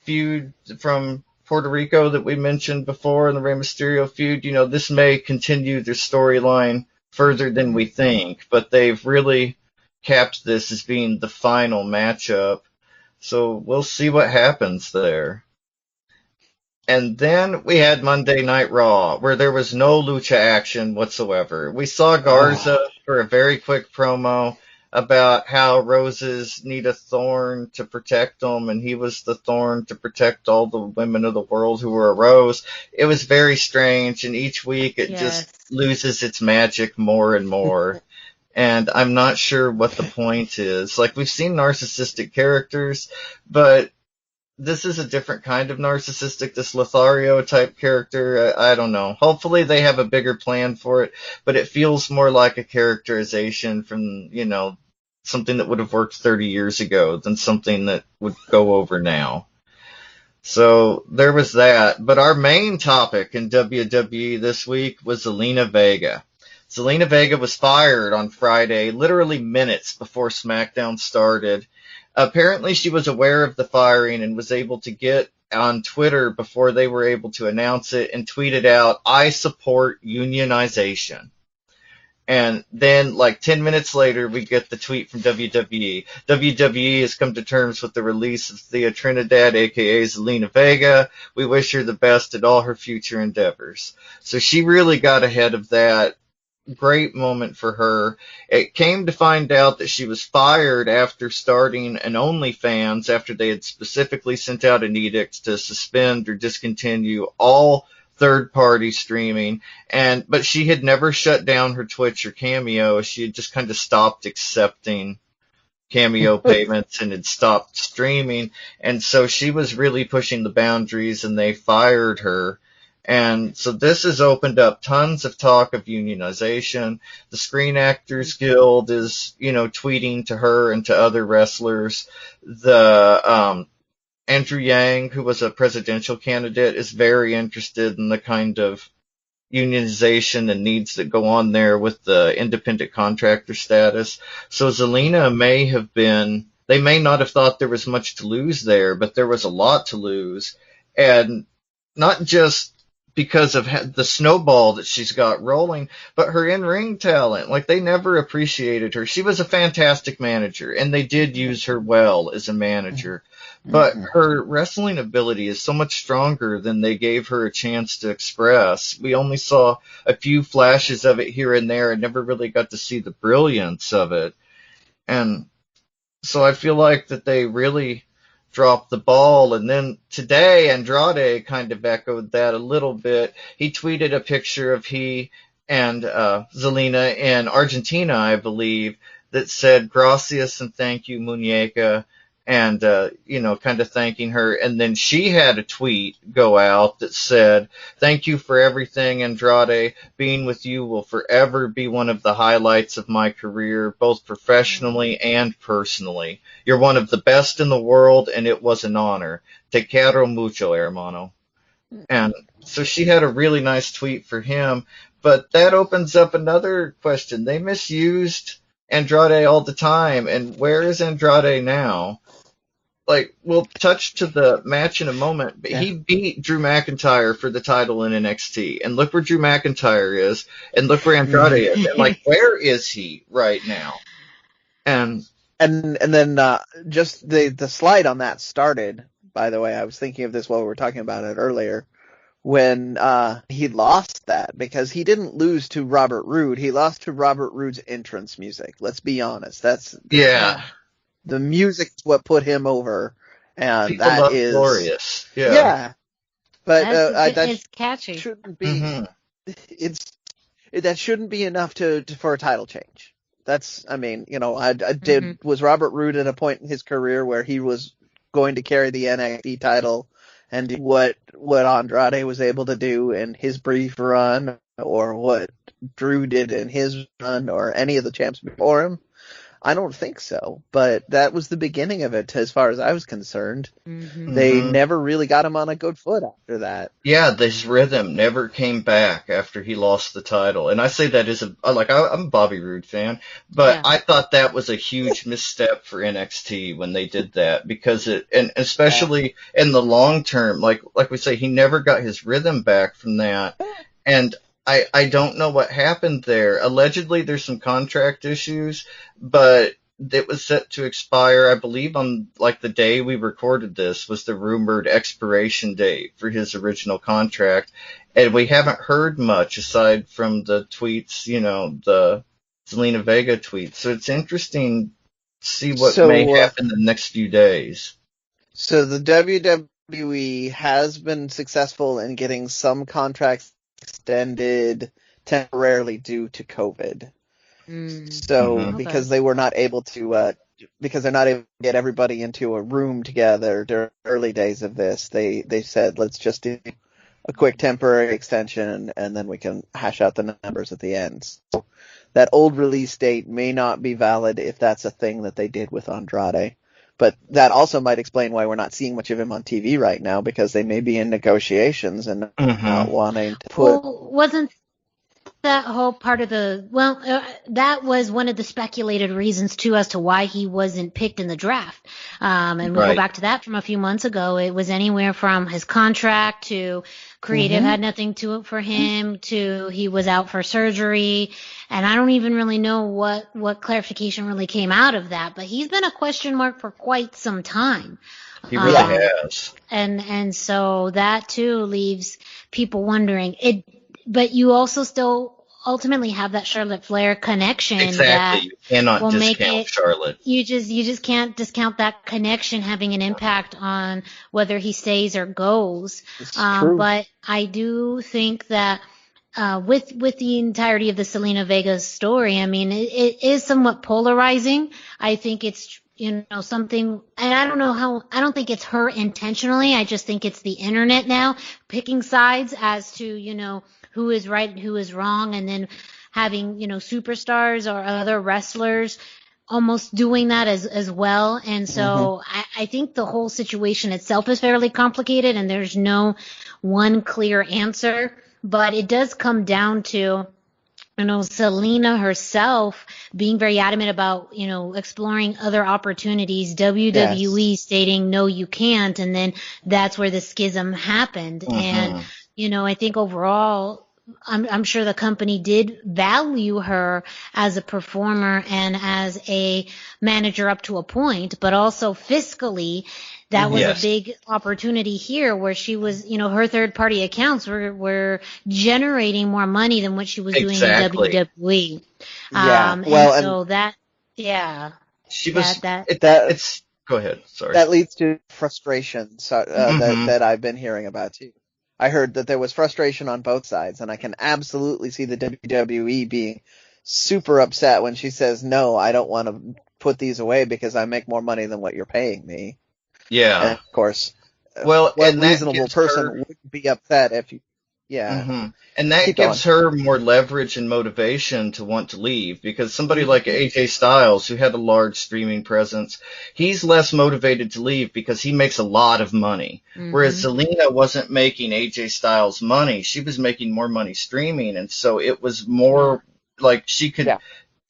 feud from Puerto Rico that we mentioned before, and the Rey Mysterio feud, you know, this may continue their storyline further than we think, but they've really capped this as being the final matchup. So we'll see what happens there. And then we had Monday Night Raw, where there was no lucha action whatsoever. We saw Garza for a very quick promo about how roses need a thorn to protect them, and he was the thorn to protect all the women of the world who were a rose. It was very strange, and each week it just loses its magic more and more. And I'm not sure what the point is. Like, we've seen narcissistic characters, but this is a different kind of narcissistic, this Lothario type character. I don't know. Hopefully they have a bigger plan for it, but it feels more like a characterization from, you know, something that would have worked 30 years ago than something that would go over now. So there was that. But our main topic in WWE this week was Zelina Vega. Zelina Vega was fired on Friday, literally minutes before SmackDown started. Apparently she was aware of the firing and was able to get on Twitter before they were able to announce it and tweeted out, "I support unionization." And then, like 10 minutes later, we get the tweet from WWE. WWE has come to terms with the release of Thea Trinidad, aka Zelina Vega. We wish her the best in all her future endeavors. So she really got ahead of that. Great moment for her. It came to find out that she was fired after starting an OnlyFans after they had specifically sent out an edict to suspend or discontinue all third-party streaming. But she had never shut down her Twitch or Cameo. She had just kind of stopped accepting Cameo payments and had stopped streaming. And so she was really pushing the boundaries, and they fired her. And so this has opened up tons of talk of unionization. The Screen Actors Guild is, you know, tweeting to her and to other wrestlers. The Andrew Yang, who was a presidential candidate, is very interested in the kind of unionization and needs that go on there with the independent contractor status. So Zelina they may not have thought there was much to lose there, but there was a lot to lose. And not just because of the snowball that she's got rolling, but her in-ring talent. Like, they never appreciated her. She was a fantastic manager, and they did use her well as a manager. But her wrestling ability is so much stronger than they gave her a chance to express. We only saw a few flashes of it here and there and never really got to see the brilliance of it. And so I feel like that they really dropped the ball. And then today, Andrade kind of echoed that a little bit. He tweeted a picture of he and Zelina in Argentina, I believe, that said gracias and thank you, muñeca, and kind of thanking her. And then she had a tweet go out that said, "Thank you for everything, Andrade. Being with you will forever be one of the highlights of my career, both professionally and personally. You're one of the best in the world, and it was an honor. Te quiero mucho, hermano." And so she had a really nice tweet for him. But that opens up another question. They misused Andrade all the time, and where is Andrade now? Like, we'll touch to the match in a moment, but he beat Drew McIntyre for the title in NXT, and look where Drew McIntyre is, and look where Andrade is, and like, where is he right now? And then just the slide on that started, by the way, I was thinking of this while we were talking about it earlier, when he lost that, because he didn't lose to Robert Roode, he lost to Robert Roode's entrance music. Let's be honest. The music is what put him over, and people that love is glorious. Yeah. But it's catchy. Shouldn't be. That shouldn't be enough for a title change. That's, I mean, was Robert Roode at a point in his career where he was going to carry the NXT title and do what Andrade was able to do in his brief run, or what Drew did in his run, or any of the champs before him? I don't think so, but that was the beginning of it as far as I was concerned. They never really got him on a good foot after that. Yeah, this rhythm never came back after he lost the title. And I say that as I'm a Bobby Roode fan, but I thought that was a huge misstep for NXT when they did that, because and especially in the long term, like we say, he never got his rhythm back from that. And I don't know what happened there. Allegedly, there's some contract issues, but it was set to expire, I believe, on like the day we recorded this was the rumored expiration date for his original contract. And we haven't heard much aside from the tweets, the Zelina Vega tweets. So it's interesting to see what may happen in the next few days. So the WWE has been successful in getting some contracts extended temporarily due to COVID. Because they were not able to, because they're not able to get everybody into a room together during the early days of this, they said, let's just do a quick temporary extension and then we can hash out the numbers at the end. So that old release date may not be valid if that's a thing that they did with Andrade. But that also might explain why we're not seeing much of him on TV right now, because they may be in negotiations and not wanting to put... Well, wasn't that whole part of that was one of the speculated reasons too as to why he wasn't picked in the draft. And we'll go back to that from a few months ago. It was anywhere from his contract to creative had nothing to it for him to he was out for surgery. And I don't even really know what clarification really came out of that, but he's been a question mark for quite some time. He really has. And so that too leaves people wondering but you also still ultimately have that Charlotte Flair connection. Exactly. You cannot discount Charlotte. You just can't discount that connection having an impact on whether he stays or goes. It's true. But I do think that with the entirety of the Zelina Vega story, I mean, it is somewhat polarizing. I think it's something, and I don't think it's her intentionally. I just think it's the internet now picking sides as to, who is right and who is wrong, and then having, superstars or other wrestlers almost doing that as well. And so I think the whole situation itself is fairly complicated and there's no one clear answer, but it does come down to, Zelina herself being very adamant about, exploring other opportunities, WWE stating, no, you can't. And then that's where the schism happened. And, I think overall, I'm sure the company did value her as a performer and as a manager up to a point, but also fiscally, that was a big opportunity here where she was, her third party accounts were generating more money than what she was doing in WWE. She was, go ahead. Sorry. That leads to frustration that I've been hearing about too. I heard that there was frustration on both sides, and I can absolutely see the WWE being super upset when she says, no, I don't want to put these away because I make more money than what you're paying me. Yeah. And of course, what reasonable person wouldn't be upset if you, And that gives her more leverage and motivation to want to leave, because somebody like AJ Styles, who had a large streaming presence, he's less motivated to leave because he makes a lot of money. Whereas Zelina wasn't making AJ Styles money. She was making more money streaming. And so it was more like she could,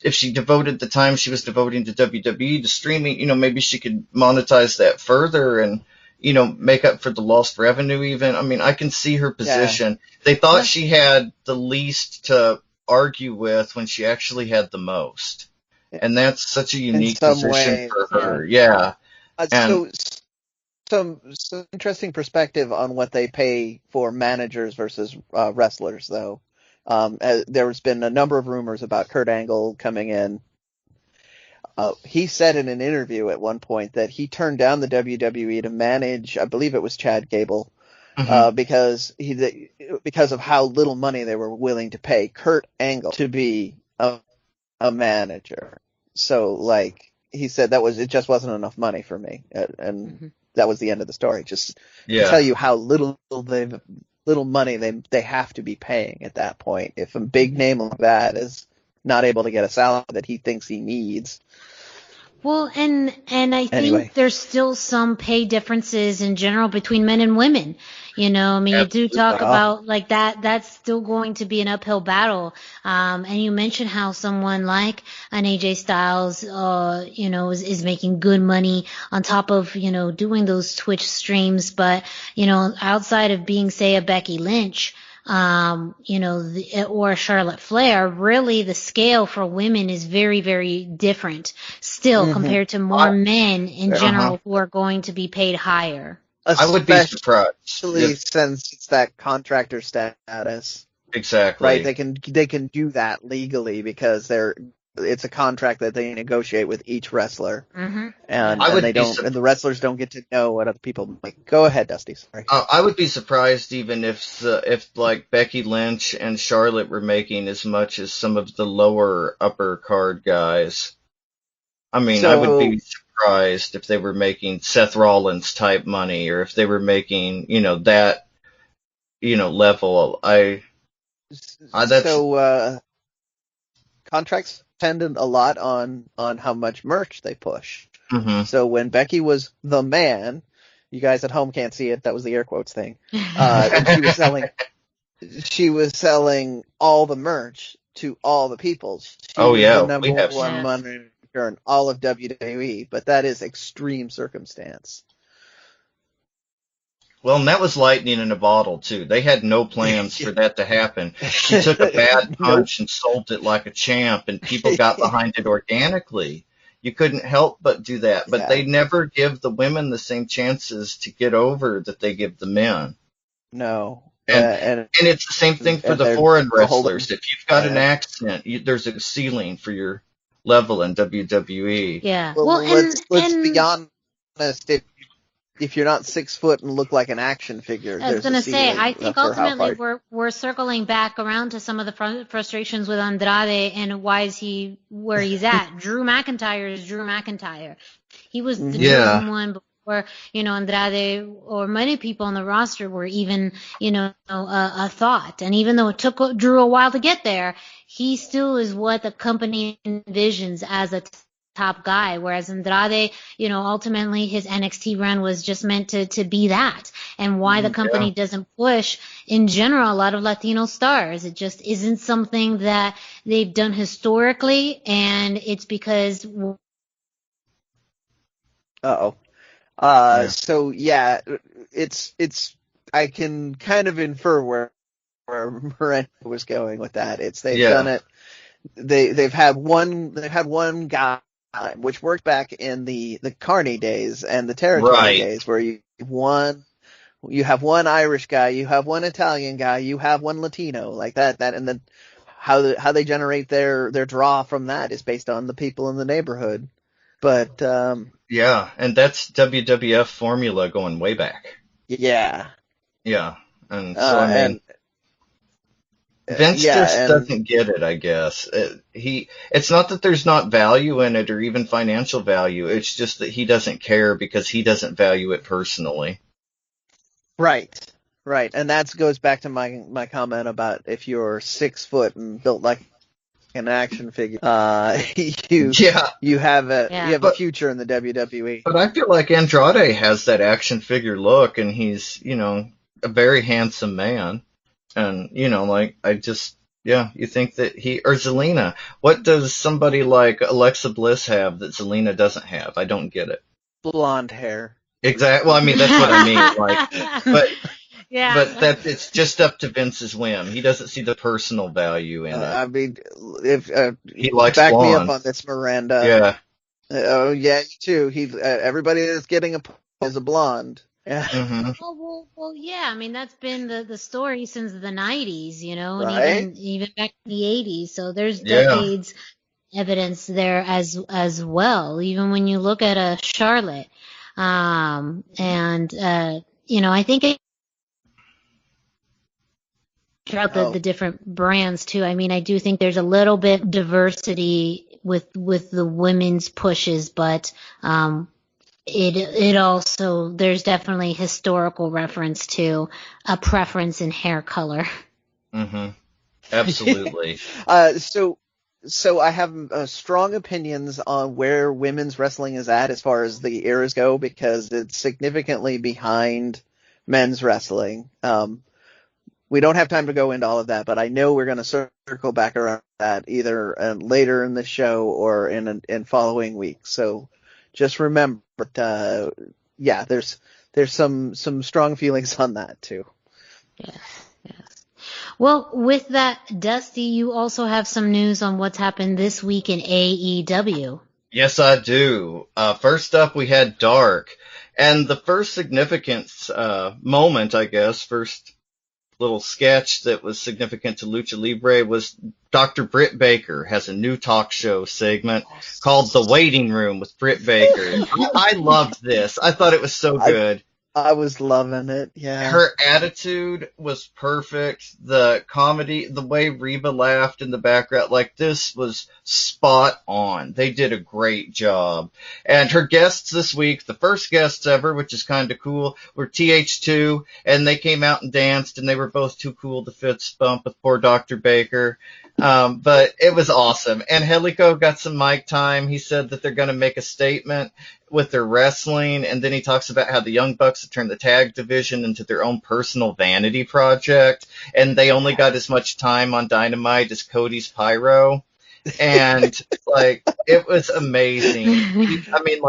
if she devoted the time she was devoting to WWE to streaming, maybe she could monetize that further and, make up for the lost revenue even. I mean, I can see her position. Yeah. They thought she had the least to argue with when she actually had the most. And that's such a unique position for her. Yeah. So some interesting perspective on what they pay for managers versus wrestlers, though. There's been a number of rumors about Kurt Angle coming in. He said in an interview at one point that he turned down the WWE to manage, I believe it was Chad Gable, because of how little money they were willing to pay Kurt Angle to be a manager. So, like, he said it just wasn't enough money for me, and that was the end of the story. Just to tell you how little money they have to be paying at that point. If a big name like that is not able to get a salary that he thinks he needs. Well, and I think there's still some pay differences in general between men and women. You do talk about like that's still going to be an uphill battle. And you mentioned how someone like an AJ Styles, is making good money on top of, doing those Twitch streams. But, outside of being, say, a Becky Lynch, or Charlotte Flair, really the scale for women is very, very different still compared to more men in general who are going to be paid higher. I would be surprised. Especially since it's that contractor status. Exactly. Right? They can do that legally because it's a contract that they negotiate with each wrestler. And the wrestlers don't get to know what other people make. Go ahead, Dusty. Sorry. I would be surprised even if like Becky Lynch and Charlotte were making as much as some of the lower upper card guys. I mean, I would be surprised if they were making Seth Rollins type money, or if they were making, that, level. Contracts depended a lot on how much merch they push. So when Becky was the man, you guys at home can't see it, that was the air quotes thing. And she was selling all the merch to all the people. She was the number one money in all of WWE, but that is extreme circumstance. Well, and that was lightning in a bottle, too. They had no plans for that to happen. She took a bad punch and sold it like a champ, and people got behind it organically. You couldn't help but do that. But they never give the women the same chances to get over that they give the men. No. And it's the same thing for the foreign wrestlers. If you've got an accent, there's a ceiling for your level in WWE. Yeah. Well, let's be honest. If you're not 6 foot and look like an action figure, I was going to say, I think ultimately we're circling back around to some of the frustrations with Andrade and why is he where he's at. Drew McIntyre is Drew McIntyre. He was the chosen one before, Andrade or many people on the roster were even, a thought. And even though it took Drew a while to get there, he still is what the company envisions as a top guy, whereas Andrade, ultimately his NXT run was just meant to be that. And why the company doesn't push, in general, a lot of Latino stars. It just isn't something that they've done historically, and it's because... So yeah, it's I can kind of infer where Miranda was going with that. They've done it. They've had one guy, which worked back in the Carney days and the territory days, where you have one Irish guy, you have one Italian guy, you have one Latino, like that, and then how they generate their draw from that is based on the people in the neighborhood. But and that's WWF formula going way back. Yeah. And so I mean, Vince doesn't get it, I guess. It's not that there's not value in it or even financial value. It's just that he doesn't care because he doesn't value it personally. Right. And that goes back to my comment about if you're 6 foot and built like an action figure, you have a future in the WWE. But I feel like Andrade has that action figure look, and he's, a very handsome man. And, you think that or Zelina, what does somebody like Alexa Bliss have that Zelina doesn't have? I don't get it. Blonde hair. Exactly. Well, I mean, that's what I mean. But it's just up to Vince's whim. He doesn't see the personal value in it. I mean, if he likes back blonde. Me up on this, Miranda. Yeah. Oh yeah, too. Everybody that's getting is a blonde. Yeah. Mm-hmm. Well, yeah. I mean, that's been the story since the 90s, and even back in the 80s. So there's decades evidence there as well. Even when you look at Charlotte, I think throughout the different brands too. I mean, I do think there's a little bit diversity with the women's pushes, but it also, there's definitely historical reference to a preference in hair color. Mm-hmm. Absolutely. So I have strong opinions on where women's wrestling is at as far as the eras go, because it's significantly behind men's wrestling. We don't have time to go into all of that, but I know we're going to circle back around that either later in the show or in following weeks. So just remember, there's some strong feelings on that too. Yes. Well, with that, Dusty, you also have some news on what's happened this week in AEW. Yes, I do. First up, we had Dark, and the first significance moment, I guess, first little sketch that was significant to Lucha Libre was Dr. Britt Baker has a new talk show segment called The Waiting Room with Britt Baker. I loved this. I thought it was so good. I was loving it, yeah. Her attitude was perfect. The comedy, the way Reba laughed in the background, this was spot on. They did a great job. And her guests this week, the first guests ever, which is kind of cool, were TH2, and they came out and danced, and they were both too cool to fist bump with poor Dr. Baker. But it was awesome. And Helico got some mic time. He said that they're going to make a statement with their wrestling, and then he talks about how the Young Bucks have turned the tag division into their own personal vanity project, and they only got as much time on Dynamite as Cody's Pyro. And, it was amazing. I mean,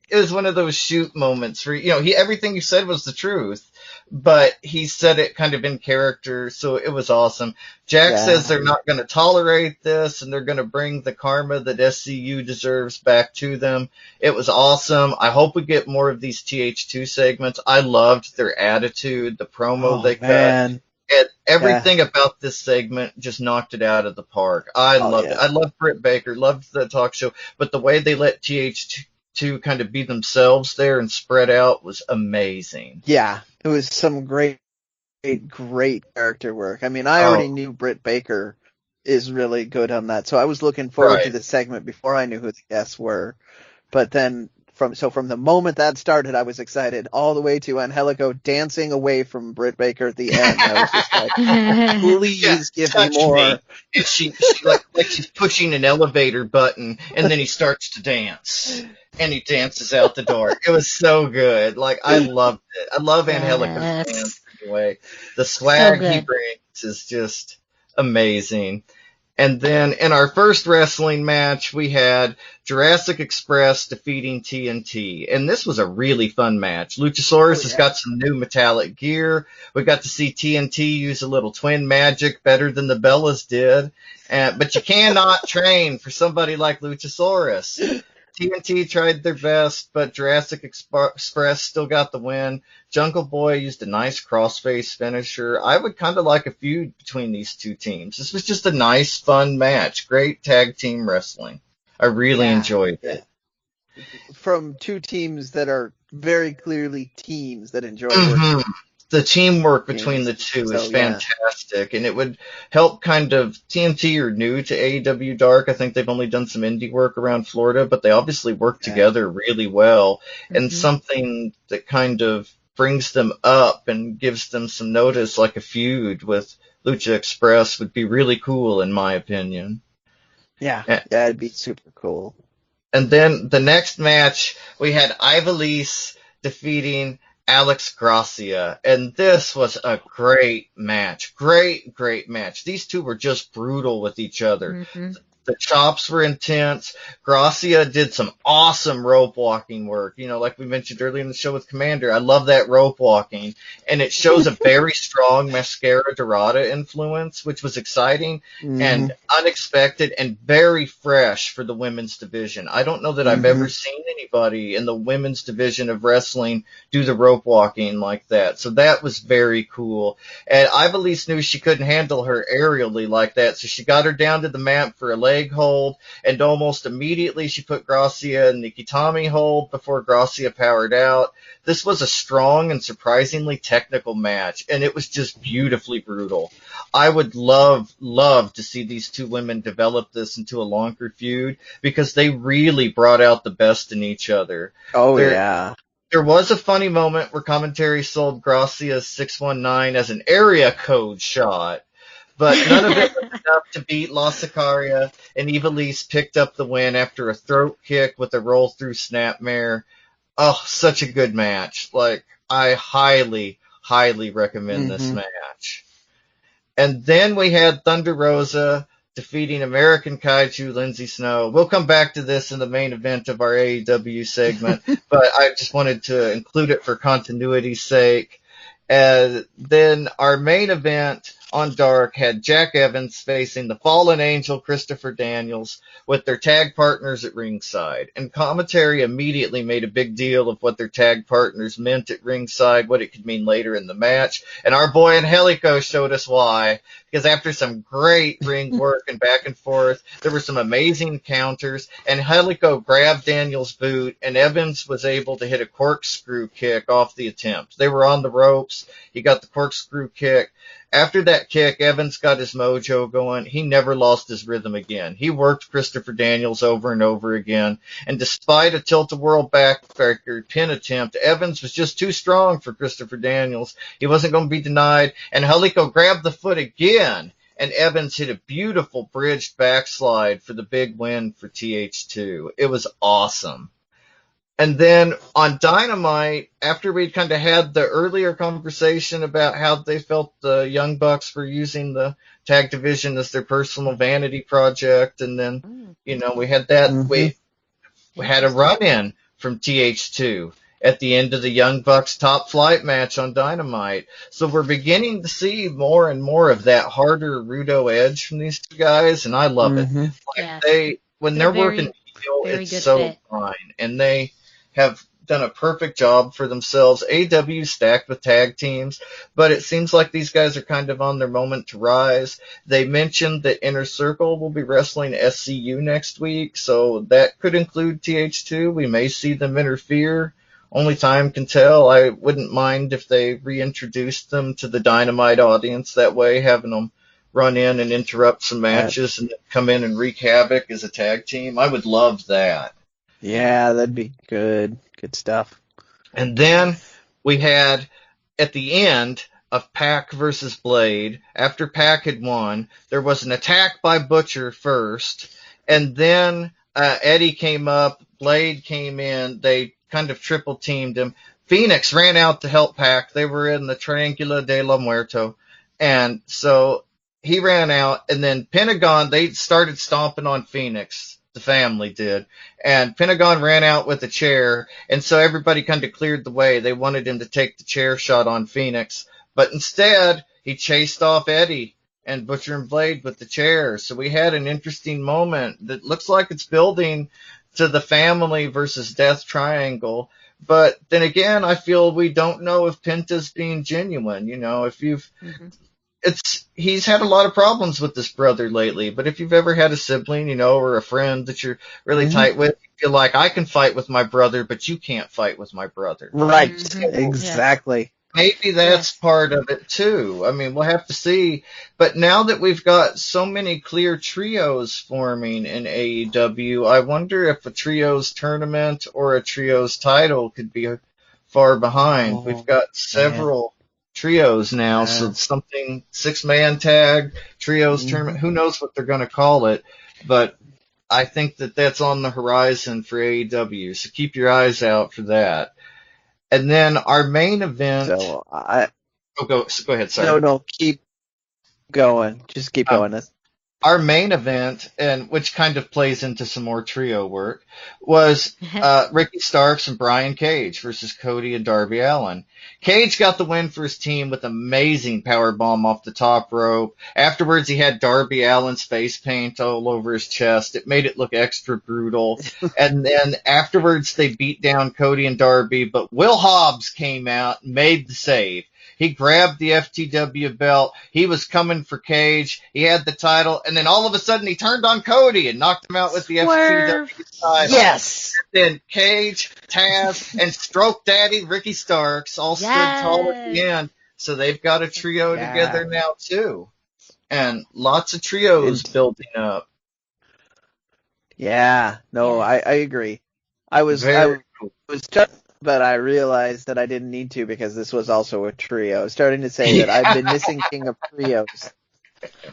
it was one of those shoot moments where, everything you said was the truth, but he said it kind of in character, so it was awesome. Jack says they're not going to tolerate this, and they're going to bring the karma that SCU deserves back to them. It was awesome. I hope we get more of these TH2 segments. I loved their attitude, the promo they cut. And everything about this segment just knocked it out of the park. I loved it. I loved Britt Baker, loved the talk show, but the way they let TH2 kind of be themselves there and spread out was amazing. Yeah, it was some great character work. I mean, I already knew Britt Baker is really good on that, so I was looking forward to the segment before I knew who the guests were. But then from the moment that started, I was excited all the way to Angelico dancing away from Britt Baker at the end. I was just like, please give me more. And she like she's pushing an elevator button, and then he starts to dance, and he dances out the door. It was so good. Like, I loved it. I love Angelico's dance anyway. The swag he brings is just amazing. And then in our first wrestling match, we had Jurassic Express defeating TNT. And this was a really fun match. Luchasaurus has got some new metallic gear. We got to see TNT use a little twin magic better than the Bellas did. But you cannot train for somebody like Luchasaurus. TNT tried their best, but Jurassic Express still got the win. Jungle Boy used a nice crossface finisher. I would kind of like a feud between these two teams. This was just a nice, fun match. Great tag team wrestling. I really enjoyed it. From two teams that are very clearly teams that enjoy working. The teamwork between the two is fantastic, and it would help kind of, TNT are new to AEW Dark. I think they've only done some indie work around Florida, but they obviously work together really well, and something that kind of brings them up and gives them some notice, like a feud with Lucha Express, would be really cool, in my opinion. Yeah, it'd be super cool. And then the next match, we had Ivelisse defeating Alex Gracia, and this was a great match. Great match. These two were just brutal with each other. The chops were intense. Gracia did some awesome rope walking work. You know, like we mentioned earlier in the show with Commander, I love that rope walking. And it shows a very strong Mascara Dorada influence, which was exciting and unexpected and very fresh for the women's division. I don't know that I've ever seen anybody in the women's division of wrestling do the rope walking like that. So that was very cool. And Ivelisse knew she couldn't handle her aerially like that, so she got her down to the mat for a leg hold, and almost immediately she put Gracia in the Kitami hold before Gracia powered out. This was a strong and surprisingly technical match, and it was just beautifully brutal. I would love to see these two women develop this into a longer feud, because they really brought out the best in each other. There was a funny moment where commentary sold Gracia's 619 as an area code shot, but none of it was enough to beat La Sicaria, and Ivelisse picked up the win after a throat kick with a roll-through snapmare. Oh, such a good match. Like, I highly recommend this match. And then we had Thunder Rosa defeating American Kaiju Lindsay Snow. We'll come back to this in the main event of our AEW segment, but I just wanted to include it for continuity's sake. And then our main event on Dark had Jack Evans facing the Fallen Angel Christopher Daniels with their tag partners at ringside. And commentary immediately made a big deal of what their tag partners meant at ringside, what it could mean later in the match. And our boy Angelico showed us why, because after some great ring work and back and forth, there were some amazing counters, and Angelico grabbed Daniels' boot, and Evans was able to hit a corkscrew kick off the attempt. They were on the ropes. He got the corkscrew kick. After that kick, Evans got his mojo going. He never lost his rhythm again. He worked Christopher Daniels over and over again. And despite a tilt-a-whirl backbreaker pin attempt, Evans was just too strong for Christopher Daniels. He wasn't going to be denied. And Angelico grabbed the foot again, and Evans hit a beautiful bridged backslide for the big win for TH2. It was awesome. And then on Dynamite, after we'd kind of had the earlier conversation about how they felt the Young Bucks were using the tag division as their personal vanity project, and then, you know, we had that, we had a run-in from TH2 at the end of the Young Bucks Top Flight match on Dynamite. So we're beginning to see more and more of that harder Rudo edge from these two guys, and I love it. Like they're working, it's so fine, and they have done a perfect job for themselves. AEW stacked with tag teams, but it seems like these guys are kind of on their moment to rise. They mentioned that Inner Circle will be wrestling SCU next week, so that could include TH2. We may see them interfere. Only time can tell. I wouldn't mind if they reintroduced them to the Dynamite audience that way, having them run in and interrupt some matches and then come in and wreak havoc as a tag team. I would love that. Yeah, that'd be good. Good stuff. And then we had, at the end of Pac versus Blade, after Pac had won, there was an attack by Butcher first, and then Eddie came up, Blade came in, they kind of triple teamed him. Phoenix ran out to help Pac. They were in the Triangula de la Muerto, and so he ran out, and then Pentagon, they started stomping on Phoenix. The family did. And Pentagon ran out with a chair, and so everybody kind of cleared the way. They wanted him to take the chair shot on Phoenix, but instead he chased off Eddie and Butcher and Blade with the chair. So we had an interesting moment that looks like it's building to the family versus death triangle. But then again, I feel we don't know if Penta's being genuine. You know, if you've he's had a lot of problems with this brother lately, but if you've ever had a sibling, you know, or a friend that you're really tight with, you feel like I can fight with my brother, but you can't fight with my brother. Right. Exactly. Maybe that's part of it too. I mean, we'll have to see. But now that we've got so many clear trios forming in AEW, I wonder if a trios tournament or a trios title could be far behind. We've got several trios now, so something 6-man tag, trios tournament, who knows what they're going to call it, but I think that that's on the horizon for AEW, so keep your eyes out for that. And then our main event... So go ahead, sorry. No, keep going. Just keep going. Our main event, and which kind of plays into some more trio work, was Ricky Starks and Brian Cage versus Cody and Darby Allin. Cage got the win for his team with amazing powerbomb off the top rope. Afterwards, he had Darby Allin's face paint all over his chest. It made it look extra brutal. And then afterwards, they beat down Cody and Darby, but Will Hobbs came out and made the save. He grabbed the FTW belt. He was coming for Cage. He had the title. And then all of a sudden he turned on Cody and knocked him out with the FTW title. Yes. And then Cage, Taz, and Stroke Daddy Ricky Starks all stood tall at the end. So they've got a trio together now too. And lots of trios building up. Yeah. No, I agree. I was just... But I realized that I didn't need to because this was also a trio. I was starting to say that I've been missing King of Trios.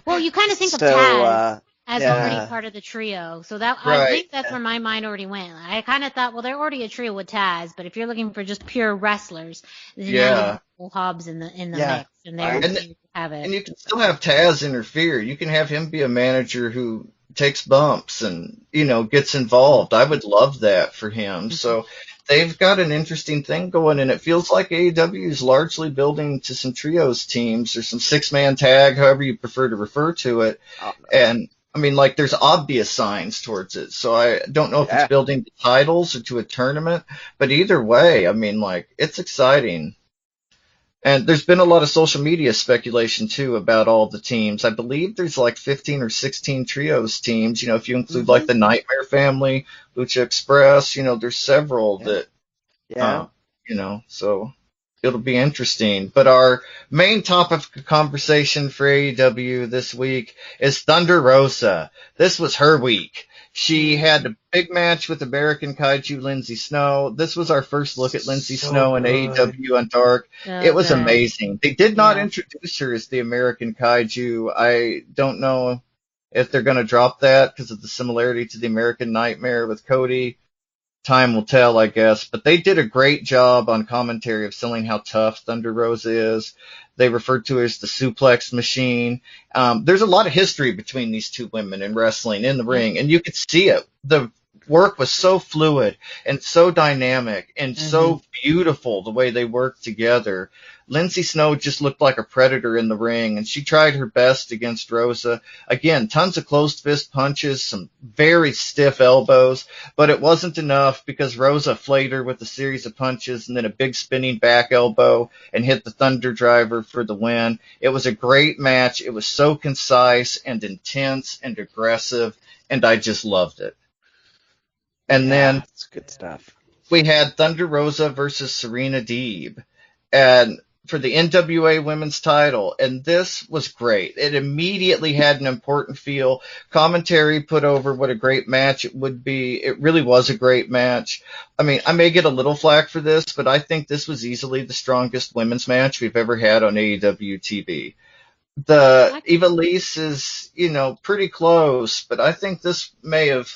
Well, you kind of think of Taz as already part of the trio. So that I think that's where my mind already went. I kind of thought, well, they're already a trio with Taz, but if you're looking for just pure wrestlers, then you have Hobbs in the mix. And there you have it. And you can still have Taz interfere. You can have him be a manager who takes bumps and, you know, gets involved. I would love that for him. So they've got an interesting thing going, and it feels like AEW is largely building to some trios teams or some 6-man tag, however you prefer to refer to it. And, I mean, like, there's obvious signs towards it. So I don't know if it's building to titles or to a tournament, but either way, I mean, like, it's exciting. And there's been a lot of social media speculation, too, about all the teams. I believe there's like 15 or 16 trios teams. You know, if you include like the Nightmare Family, Lucha Express, you know, there's several that, you know, so it'll be interesting. But our main topic of conversation for AEW this week is Thunder Rosa. This was her week. She had a big match with American Kaiju Lindsay Snow. This was our first look at Lindsay Snow in AEW on Dark. It was amazing. They did not introduce her as the American Kaiju. I don't know if they're going to drop that because of the similarity to the American Nightmare with Cody. Time will tell, I guess. But they did a great job on commentary of selling how tough Thunder Rosa is. They referred to her as the suplex machine. There's a lot of history between these two women in wrestling in the ring, and you could see it. The work was so fluid and so dynamic and so beautiful the way they worked together. Lindsay Snow just looked like a predator in the ring, and she tried her best against Rosa. Again, tons of closed fist punches, some very stiff elbows, but it wasn't enough because Rosa flayed her with a series of punches and then a big spinning back elbow and hit the Thunder Driver for the win. It was a great match. It was so concise and intense and aggressive, and I just loved it. And then it's good stuff. We had Thunder Rosa versus Serena Deeb, and for the NWA Women's title, and this was great. It immediately had an important feel. Commentary put over what a great match it would be. It really was a great match. I mean, I may get a little flack for this, but I think this was easily the strongest women's match we've ever had on AEW TV. The Ivelisse is, pretty close, but I think this may have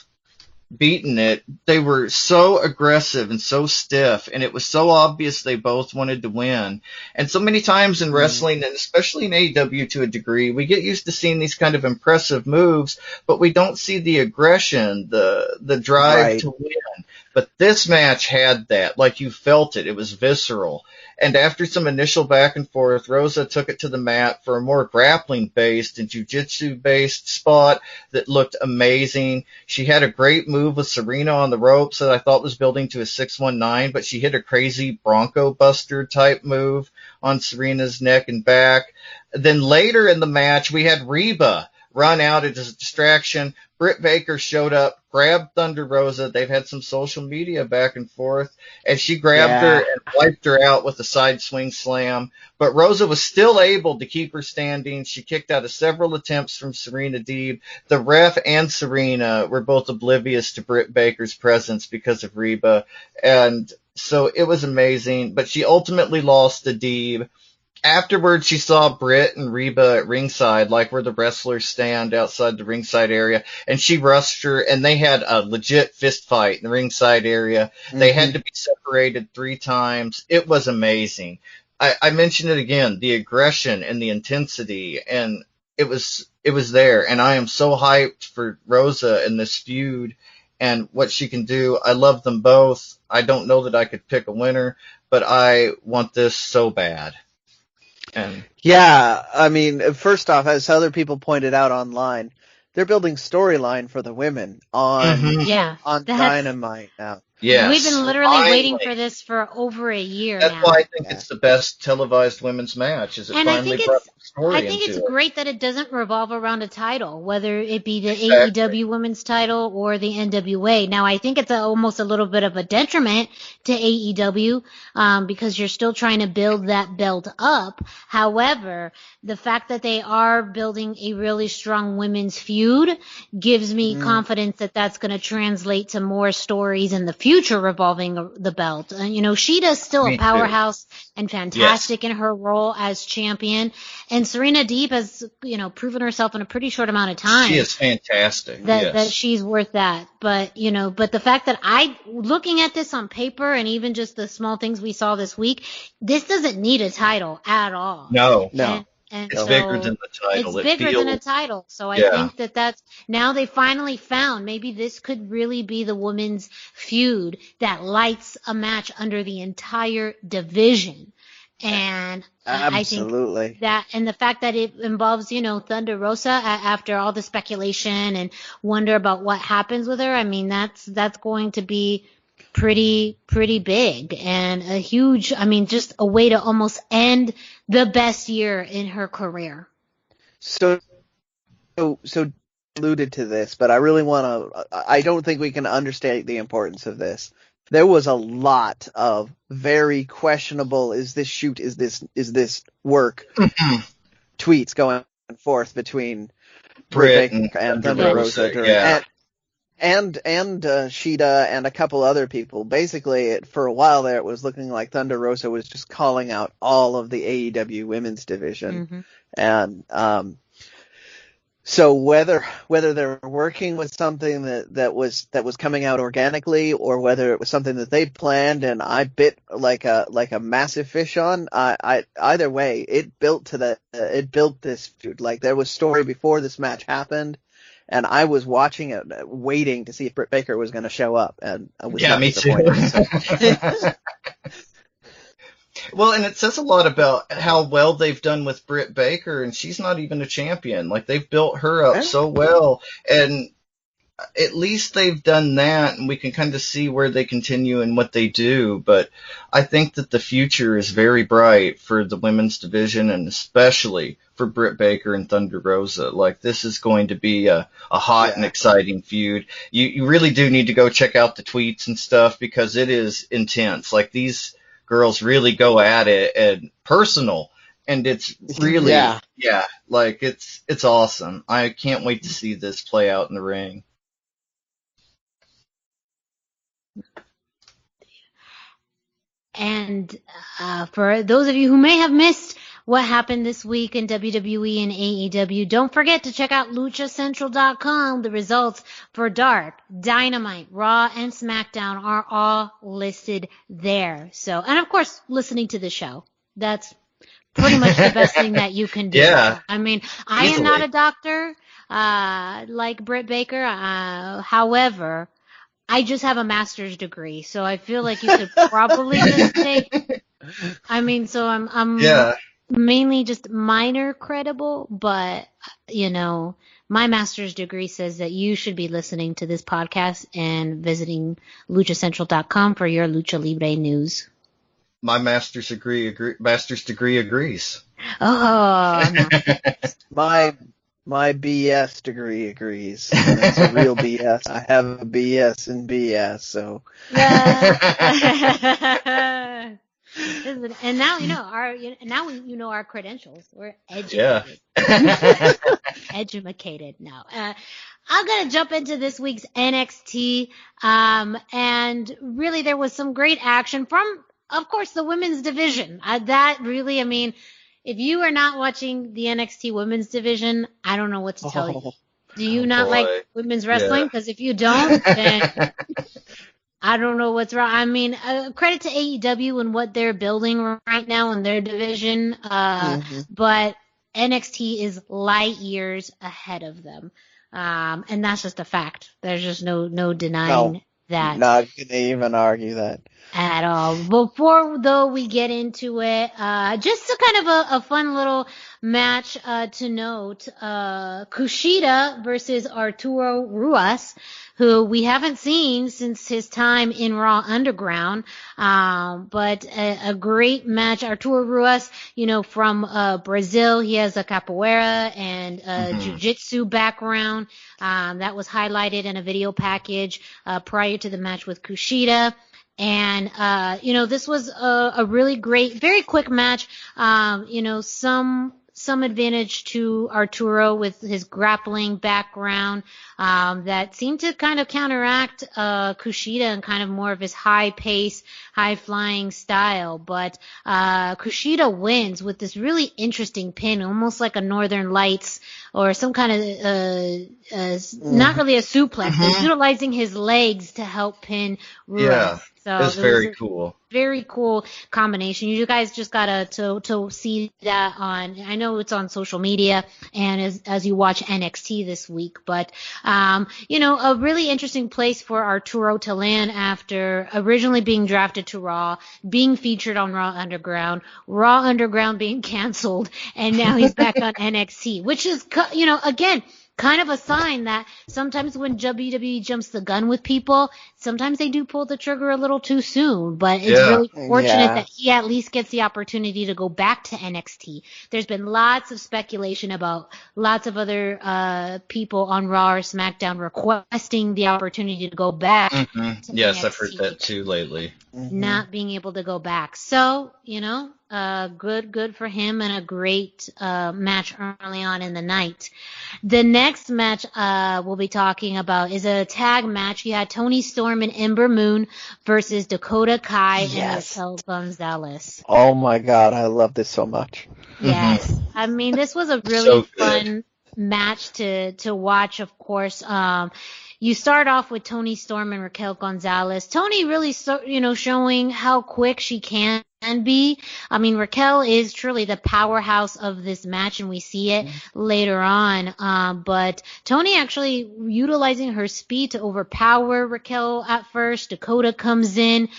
beaten it. They were so aggressive and so stiff, and it was so obvious they both wanted to win. And so many times in wrestling, and especially in AEW to a degree, we get used to seeing these kind of impressive moves, but we don't see the aggression, the drive to win. But this match had that. Like, you felt it. It was visceral. And after some initial back and forth, Rosa took it to the mat for a more grappling-based and jiu-jitsu-based spot that looked amazing. She had a great move with Serena on the ropes that I thought was building to a 619, but she hit a crazy Bronco Buster type move on Serena's neck and back. Then later in the match, we had Reba run out as a distraction. Britt Baker showed up, grabbed Thunder Rosa. They've had some social media back and forth, and she grabbed her and wiped her out with a side swing slam. But Rosa was still able to keep her standing. She kicked out of several attempts from Serena Deeb. The ref and Serena were both oblivious to Britt Baker's presence because of Reba, and so it was amazing. But she ultimately lost to Deeb. Afterwards, she saw Britt and Reba at ringside, like where the wrestlers stand outside the ringside area, and she rushed her, and they had a legit fist fight in the ringside area. They had to be separated 3 times. It was amazing. I mentioned it again, the aggression and the intensity, and it was there, and I am so hyped for Rosa in this feud and what she can do. I love them both. I don't know that I could pick a winner, but I want this so bad. Yeah, I mean, first off, as other people pointed out online, they're building storyline for the women on Dynamite now. Yes. We've been literally waiting for this for over a year now. That's why I think it's the best televised women's match. Is it and finally brought the story I think it's into great that it doesn't revolve around a title, whether it be the AEW women's title or the NWA. Now, I think it's almost a little bit of a detriment to AEW because you're still trying to build that belt up. However, the fact that they are building a really strong women's feud gives me confidence that that's going to translate to more stories in the future revolving the belt. Sheeta's still a powerhouse and fantastic in her role as champion. And Serena Deeb has, proven herself in a pretty short amount of time. She is fantastic. That she's worth that. But the fact that looking at this on paper and even just the small things we saw this week, this doesn't need a title at all. No. And it's bigger than the title. It's bigger than a title. So I think that's now they finally found maybe this could really be the women's feud that lights a match under the entire division. And absolutely. I think that, and the fact that it involves, Thunder Rosa after all the speculation and wonder about what happens with her. I mean, that's going to be pretty big and a huge, just a way to almost end the best year in her career. So alluded to this, but I really I don't think we can understate the importance of this. There was a lot of very questionable, is this work tweets going forth between Britt and Thunder Rosa and Sheeta and a couple other people. Basically, for a while there, it was looking like Thunder Rosa was just calling out all of the AEW women's division. And so whether they're working with something that was coming out organically, or whether it was something that they planned and I bit like a massive fish on, either way, it built this feud. Like, there was story before this match happened. And I was watching it, waiting to see if Britt Baker was going to show up, and I was not me disappointed. Too. Well, and it says a lot about how well they've done with Britt Baker, and she's not even a champion. Like, they've built her up so well, and at least they've done that, and we can kind of see where they continue and what they do. But I think that the future is very bright for the women's division, and especially for Britt Baker and Thunder Rosa. Like, this is going to be a hot and exciting feud. You really do need to go check out the tweets and stuff, because it is intense. Like, these girls really go at it and personal. And it's really, like it's awesome. I can't wait to see this play out in the ring. And for those of you who may have missed what happened this week in WWE and AEW, don't forget to check out luchacentral.com. The results for Dark, Dynamite, Raw, and SmackDown are all listed there. So, and of course, listening to the show. That's pretty much the best thing that you can do. Yeah. I mean, I am not a doctor like Britt Baker. However, I just have a master's degree, so I feel like you could probably just take. I mean, so I'm mainly just minor credible, but my master's degree says that you should be listening to this podcast and visiting luchacentral.com for your Lucha Libre news. My master's degree agrees. Oh, no. My BS degree agrees. It's a real BS. I have a BS in BS, so. And now you know our credentials. We're educated. Yeah. Educated now. I'm gonna jump into this week's NXT, and really there was some great action from, of course, the women's division. That really, I mean, if you are not watching the NXT women's division, I don't know what to tell you. Do you not like women's wrestling? Because if you don't, then I don't know what's wrong. I mean, credit to AEW and what they're building right now in their division, but NXT is light years ahead of them. And that's just a fact. There's just no denying that. Not gonna even argue that. At all. Before, though, we get into it, just a kind of a fun little match to note. Kushida versus Arturo Ruas, who we haven't seen since his time in Raw Underground, but a great match. Arturo Ruas, from Brazil, he has a capoeira and jiu-jitsu background. That was highlighted in a video package prior to the match with Kushida. And, this was a really great, very quick match. Some advantage to Arturo with his grappling background, that seemed to kind of counteract, Kushida and kind of more of his high pace, high flying style. But, Kushida wins with this really interesting pin, almost like a Northern Lights or some kind of, not really a suplex, but utilizing his legs to help pin Ruas. Yeah. So it's very cool. Very cool combination. You guys just gotta to see that on. I know it's on social media and as you watch NXT this week, but a really interesting place for Arturo to land after originally being drafted to Raw, being featured on Raw Underground being canceled, and now he's back on NXT, which is again, kind of a sign that sometimes when WWE jumps the gun with people, sometimes they do pull the trigger a little too soon. But it's really fortunate that he at least gets the opportunity to go back to NXT. There's been lots of speculation about lots of other people on Raw or SmackDown requesting the opportunity to go back. Yes, NXT, I've heard that too lately. Not being able to go back. So, good for him and a great match early on in the night. The next match we'll be talking about is a tag match. You had Toni Storm and Ember Moon versus Dakota Kai and Raquel Gonzalez. Oh my God, I love this so much. Yes. I mean, this was a really fun match to watch, of course. You start off with Toni Storm and Raquel Gonzalez. Toni really, showing how quick she can be. I mean, Raquel is truly the powerhouse of this match, and we see it later on. But Toni actually utilizing her speed to overpower Raquel at first. Dakota comes in.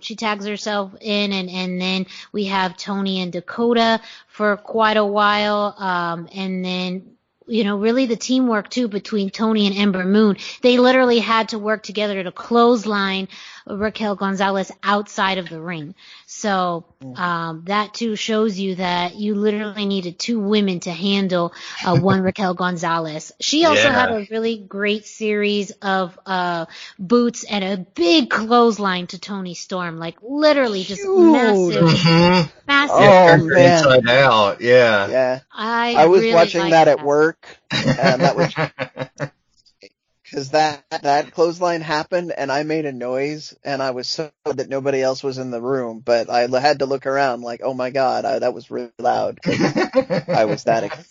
She tags herself in, and then we have Toni and Dakota for quite a while. And then really the teamwork too between Toni and Ember Moon. They literally had to work together to clothesline Raquel Gonzalez outside of the ring. So that too shows you that you literally needed two women to handle one Raquel Gonzalez. She also had a really great series of boots and a big clothesline to Toni Storm, like literally just massive. Oh man, inside out, yeah. I was really watching that at work, and that was. Because that clothesline happened, and I made a noise, and I was so that nobody else was in the room, but I had to look around like, oh my god, that was really loud, because I was that excited.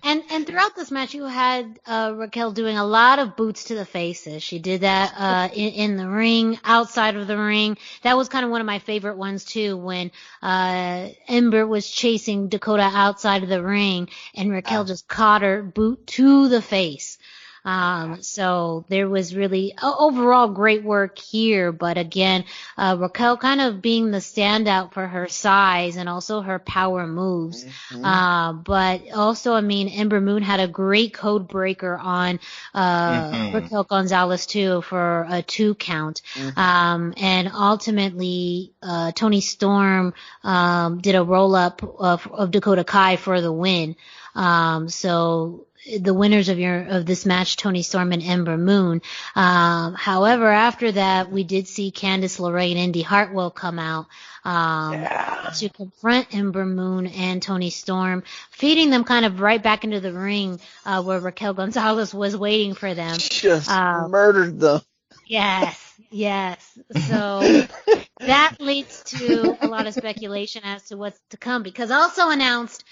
And throughout this match, you had Raquel doing a lot of boots to the faces. She did that in the ring, outside of the ring. That was kind of one of my favorite ones, too, when Ember was chasing Dakota outside of the ring, and Raquel just caught her boot to the face. So there was really overall great work here, but again, Raquel kind of being the standout for her size and also her power moves. But also, I mean, Ember Moon had a great code breaker on, Raquel Gonzalez too for a 2 count. And ultimately, Toni Storm, did a roll up of Dakota Kai for the win. So, the winners of this match, Toni Storm and Ember Moon. However, after that, we did see Candice LeRae and Indy Hartwell come out to confront Ember Moon and Toni Storm, feeding them kind of right back into the ring where Raquel Gonzalez was waiting for them. Just murdered them. Yes. So that leads to a lot of speculation as to what's to come, because also announced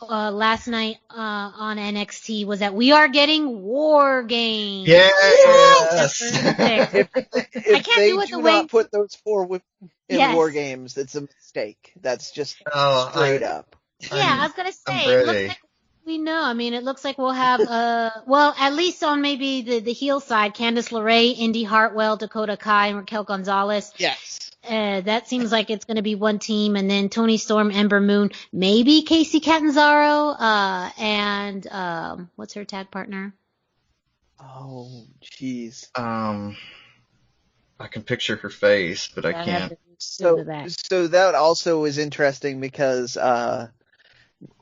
last night on NXT was that we are getting War Games. Yes. If I can't they do it do the way not put those 4 in War Games, it's a mistake. That's just straight up. I was gonna say, it looks like we know. I mean, it looks like we'll have well, at least on maybe the heel side, Candice LeRae, Indy Hartwell, Dakota Kai, and Raquel Gonzalez. Yes. That seems like it's going to be one team, and then Toni Storm, Ember Moon, maybe Casey Catanzaro, and what's her tag partner? Oh, jeez. I can picture her face, but I can't. So that also is interesting because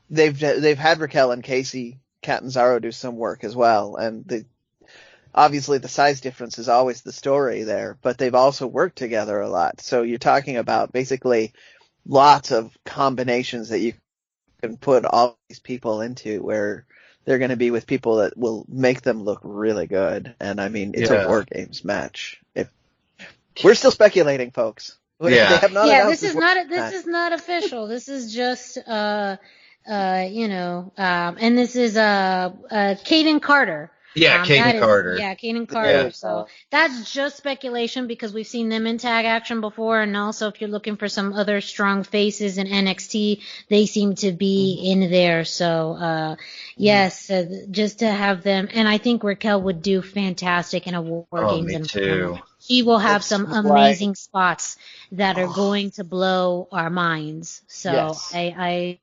they've had Raquel and Casey Catanzaro do some work as well, and obviously the size difference is always the story there, but they've also worked together a lot. So you're talking about basically lots of combinations that you can put all these people into where they're going to be with people that will make them look really good. And I mean, it's a War Games match. We're still speculating, folks. They have not announced this is not official. This is just, and this is Kaden Carter. Kaden Carter. Kaden Carter. So that's just speculation because we've seen them in tag action before, and also if you're looking for some other strong faces in NXT, they seem to be in there. So, just to have them, and I think Raquel would do fantastic in a War Games. Me too. She will have some amazing spots that are going to blow our minds. So I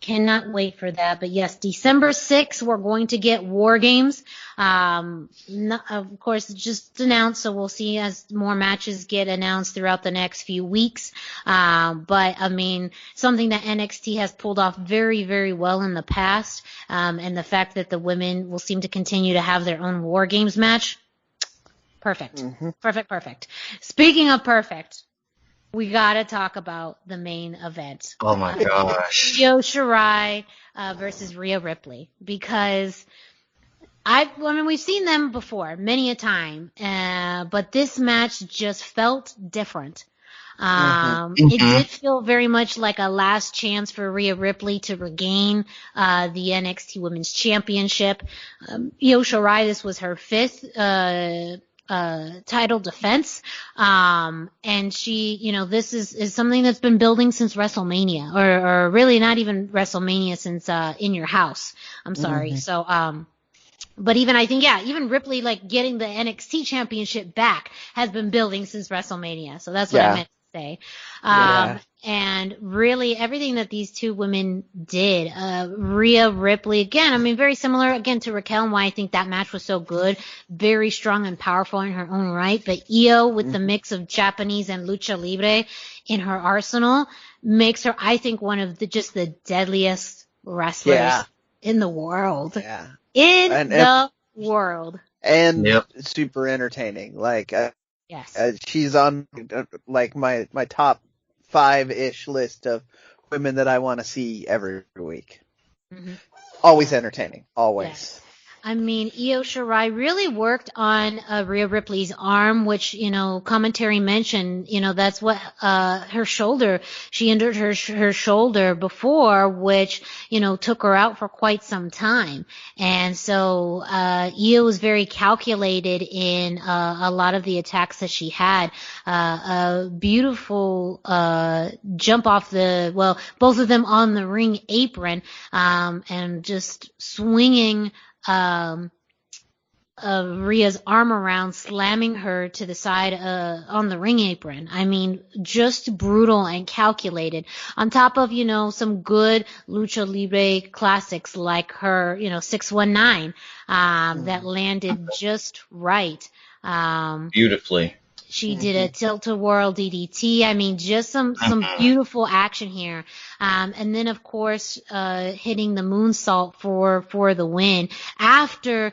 cannot wait for that. But yes, December 6th, we're going to get War Games. Of course, it's just announced, so we'll see as more matches get announced throughout the next few weeks. But I mean, something that NXT has pulled off very, very well in the past. And the fact that the women will seem to continue to have their own War Games match. Perfect. Perfect. Speaking of perfect, we gotta talk about the main event. Oh my gosh. Io Shirai versus Rhea Ripley, because we've seen them before many a time, but this match just felt different. It did feel very much like a last chance for Rhea Ripley to regain the NXT Women's Championship. Io Shirai, this was her 5th title defense. And she, this is something that's been building since WrestleMania, or really not even WrestleMania, since In Your House. I'm sorry. So, but even I think, even Ripley, like, getting the NXT championship back has been building since WrestleMania. So that's what I meant to say. And really everything that these two women did, Rhea Ripley, again, I mean, very similar again to Raquel and why I think that match was so good, very strong and powerful in her own right. But Io with the mix of Japanese and Lucha Libre in her arsenal makes her, I think, one of the deadliest wrestlers in the world. Yeah. The world. And super entertaining. Like, she's on like my top 5-ish list of women that I want to see every week. Mm-hmm. Always entertaining. Always. Yes. I mean, Io Shirai really worked on Rhea Ripley's arm, which, you know, commentary mentioned, you know, that's what, her shoulder, she injured her shoulder before, which, you know, took her out for quite some time. And so, Io was very calculated in, a lot of the attacks that she had. A beautiful, jump off both of them on the ring apron, and just swinging, Rhea's arm around, slamming her to the side on the ring apron. I mean, just brutal and calculated. On top of, you know, some good Lucha Libre classics like her, you know, 619, that landed just right. Beautifully. She did a tilt-a-whirl DDT. I mean, just some beautiful action here. And then, of course, hitting the moonsault for the win. After,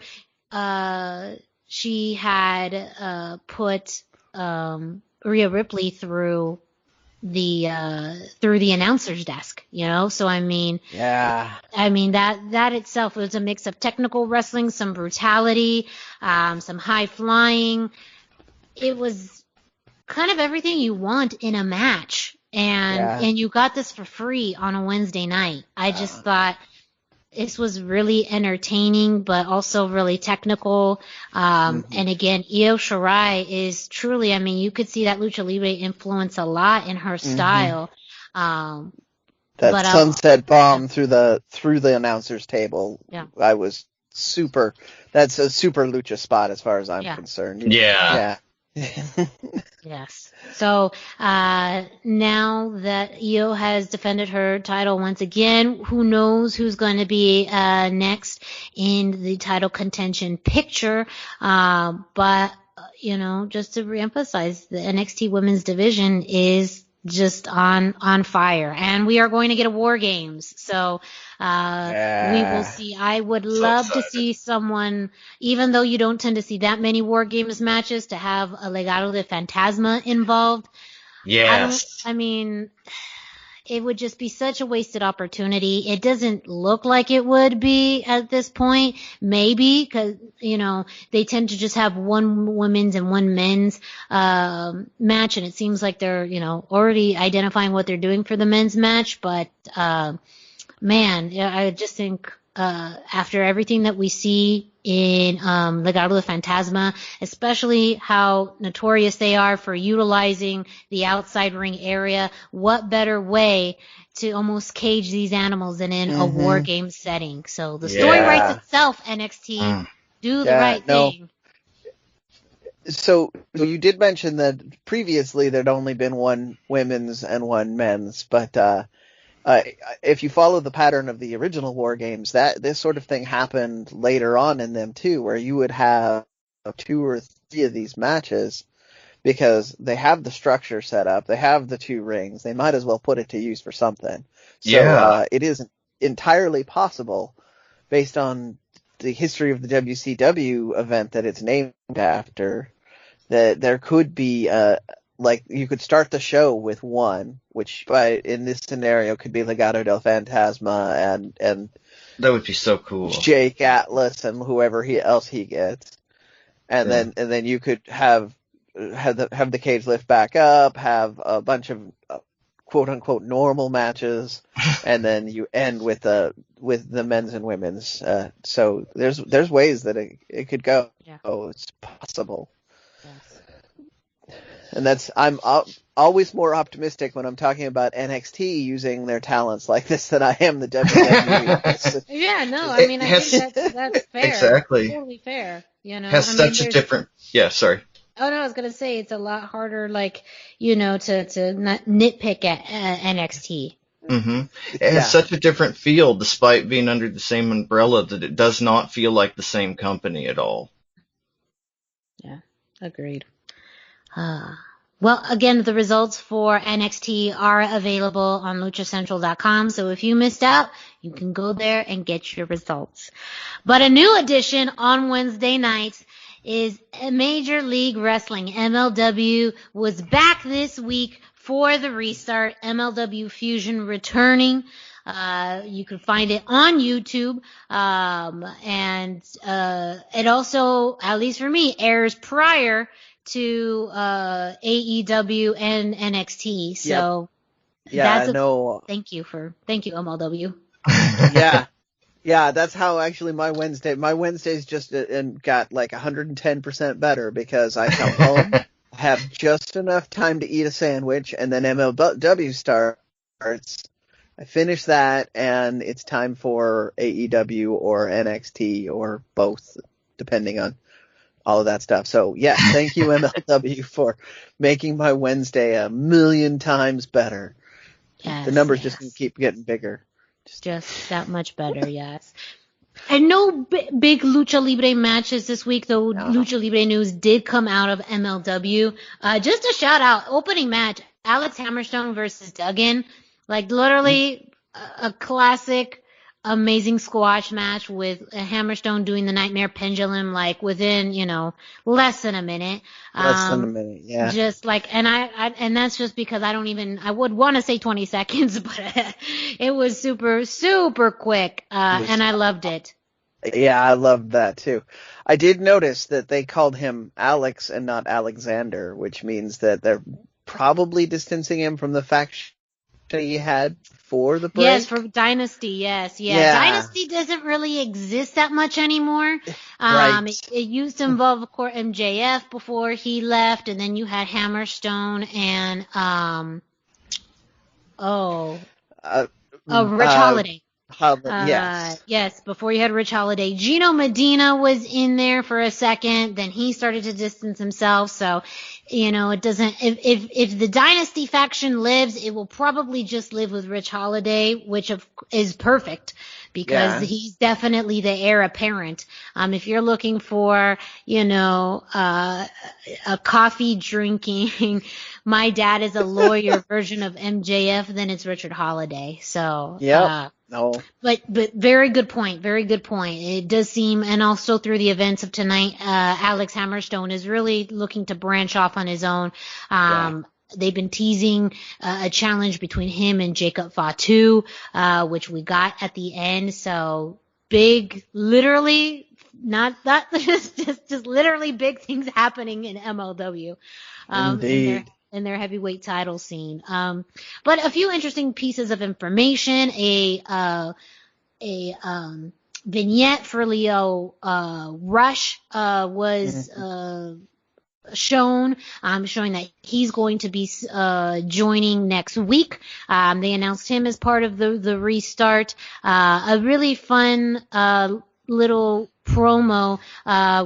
she had, put, Rhea Ripley through the announcer's desk, you know? So, I mean, that itself was a mix of technical wrestling, some brutality, some high flying. It was kind of everything you want in a match. And you got this for free on a Wednesday night. I just thought this was really entertaining, but also really technical. And again, Io Shirai is truly, I mean, you could see that Lucha Libre influence a lot in her style. That sunset bomb through the announcer's table. Yeah. That's a super Lucha spot as far as I'm concerned. Yeah. Yes. So, now that Io has defended her title once again, who knows who's going to be, next in the title contention picture. But, you know, just to reemphasize, the NXT women's division is just on fire, and we are going to get a War Games. So, we will see. I would love to see someone, even though you don't tend to see that many War Games matches, to have a Legado de Fantasma involved. Yes. I mean, it would just be such a wasted opportunity. It doesn't look like it would be at this point. Maybe, because, you know, they tend to just have one women's and one men's match, and it seems like they're, you know, already identifying what they're doing for the men's match. But, man, I just think after everything that we see in Legado de Fantasma, especially how notorious they are for utilizing the outside ring area, what better way to almost cage these animals than in a War Game setting? So the story writes itself, NXT. Do the right thing. So you did mention that previously there'd only been one women's and one men's, but if you follow the pattern of the original War Games, this sort of thing happened later on in them too, where you would have 2 or 3 of these matches because they have the structure set up, they have the 2 rings, they might as well put it to use for something. So it isn't entirely possible, based on the history of the WCW event that it's named after, that there could be like, you could start the show with one, which in this scenario could be Legado del Fantasma and that would be so cool. Jake Atlas and whoever else he gets. And then you could have the cage lift back up, have a bunch of quote unquote normal matches, and then you end with the men's and women's. So there's ways that it could go. Yeah. Oh, it's possible. And I'm always more optimistic when I'm talking about NXT using their talents like this than I am the WWE. Yeah, no, I mean, I think that's fair. Exactly. Totally fair. You know, Has such a different. Yeah, sorry. Oh no, I was gonna say it's a lot harder, like, to not nitpick at NXT. Mm-hmm. It has such a different feel, despite being under the same umbrella, that it does not feel like the same company at all. Yeah, agreed. Well, again, the results for NXT are available on luchacentral.com, so if you missed out, you can go there and get your results. But a new addition on Wednesday nights is Major League Wrestling. MLW was back this week for the restart. MLW Fusion returning. You can find it on YouTube. And it also, at least for me, airs prior to AEW and NXT. So yeah, thank you MLW. Yeah, that's how actually my Wednesdays just got like 110% better, because I come home, have just enough time to eat a sandwich, and then MLW starts. I finish that, and it's time for AEW or NXT or both, depending on all of that stuff. So yeah, thank you MLW for making my Wednesday a million times better. Yes, the numbers just keep getting bigger. Just that much better, yes. And no big Lucha Libre matches this week, though. No. Lucha Libre news did come out of MLW. Just a shout out, opening match, Alex Hammerstone versus Duggan. Like literally a classic, amazing squash match with Hammerstone doing the Nightmare Pendulum like within, less than a minute. Less than a minute, yeah. Just like, and that's just because I would want to say 20 seconds, but it was super, super quick, and I loved it. Yeah, I loved that too. I did notice that they called him Alex and not Alexander, which means that they're probably distancing him from the faction he had for the break. Yes, for Dynasty, yes. Yeah. Dynasty doesn't really exist that much anymore. Right. It used to involve, of course, MJF before he left, and then you had Hammerstone and Rich Holiday. Yes, before you had Rich Holiday. Gino Medina was in there for a second, then he started to distance himself, so, it doesn't, if the Dynasty faction lives, it will probably just live with Rich Holiday, which is perfect, because he's definitely the heir apparent. If you're looking for, a coffee drinking, my dad is a lawyer version of MJF, then it's Richard Holiday, so. No. But very good point. Very good point. It does seem, and also through the events of tonight, Alex Hammerstone is really looking to branch off on his own. They've been teasing a challenge between him and Jacob Fatu, which we got at the end. So big, literally, not that, just literally big things happening in MLW. Indeed. In their heavyweight title scene. But a few interesting pieces of information, a vignette for Leo Rush was shown, showing that he's going to be joining next week. They announced him as part of the restart. A really fun little promo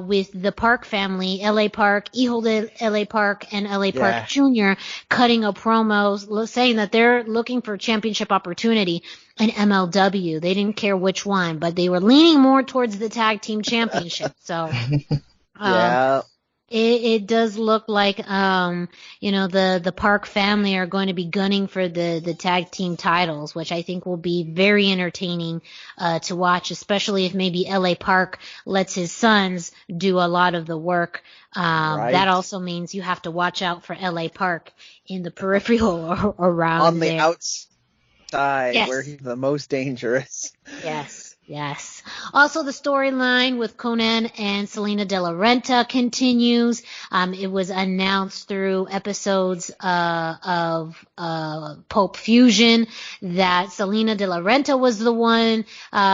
with the Park family, LA Park, Hijo de LA Park, and LA Park Jr. cutting a promo saying that they're looking for championship opportunity in MLW. They didn't care which one, but they were leaning more towards the tag team championship. So it does look like the Park family are going to be gunning for the tag team titles, which I think will be very entertaining to watch, especially if maybe LA Park lets his sons do a lot of the work. That also means you have to watch out for LA Park in the peripheral around on the there. Outside, where he's the most dangerous. Yes. Also, the storyline with Conan and Zelina De La Renta continues. It was announced through episodes of Pope Fusion that Zelina De La Renta was the one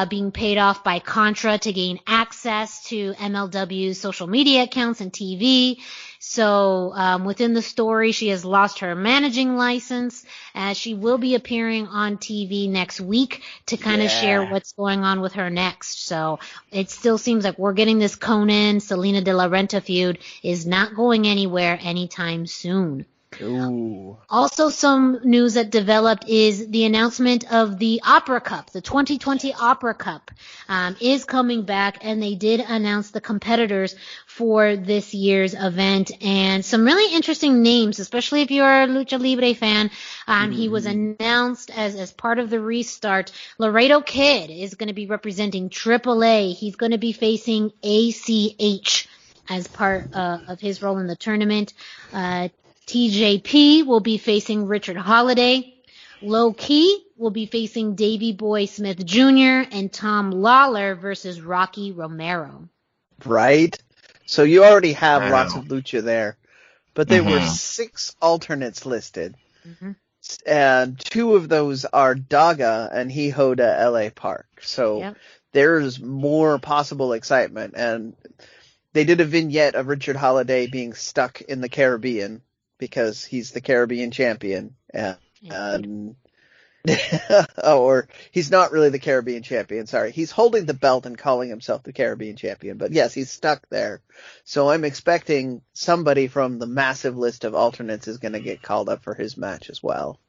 being paid off by Contra to gain access to MLW's social media accounts and TV. So within the story, she has lost her managing license, as she will be appearing on TV next week to kind of share what's going on with her next. So it still seems like we're getting this Conan Selena De La Renta feud is not going anywhere anytime soon. Ooh. Also, some news that developed is the announcement of the Opera Cup. The 2020 Opera Cup is coming back, and they did announce the competitors for this year's event, and some really interesting names, especially if you're a Lucha Libre fan. He was announced as part of the restart. Laredo Kid is going to be representing AAA. He's going to be facing ACH as part of his role in the tournament. TJP will be facing Richard Holiday. Low Key will be facing Davey Boy Smith Jr. and Tom Lawler versus Rocky Romero. Right? So you already have lots of lucha there. But there were 6 alternates listed. And 2 of those are Daga and Hijoda LA Park. So there's more possible excitement. And they did a vignette of Richard Holiday being stuck in the Caribbean, because he's the Caribbean champion, or he's not really the Caribbean champion, sorry. He's holding the belt and calling himself the Caribbean champion, but yes, he's stuck there. So I'm expecting somebody from the massive list of alternates is going to get called up for his match as well.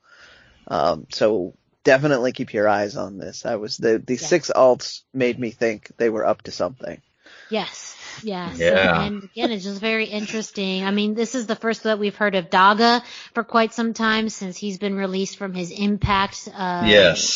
So definitely keep your eyes on this. The 6 alts made me think they were up to something. Yes. Yeah. So, and again, it's just very interesting. I mean, this is the first that we've heard of Daga for quite some time, since he's been released from his Impact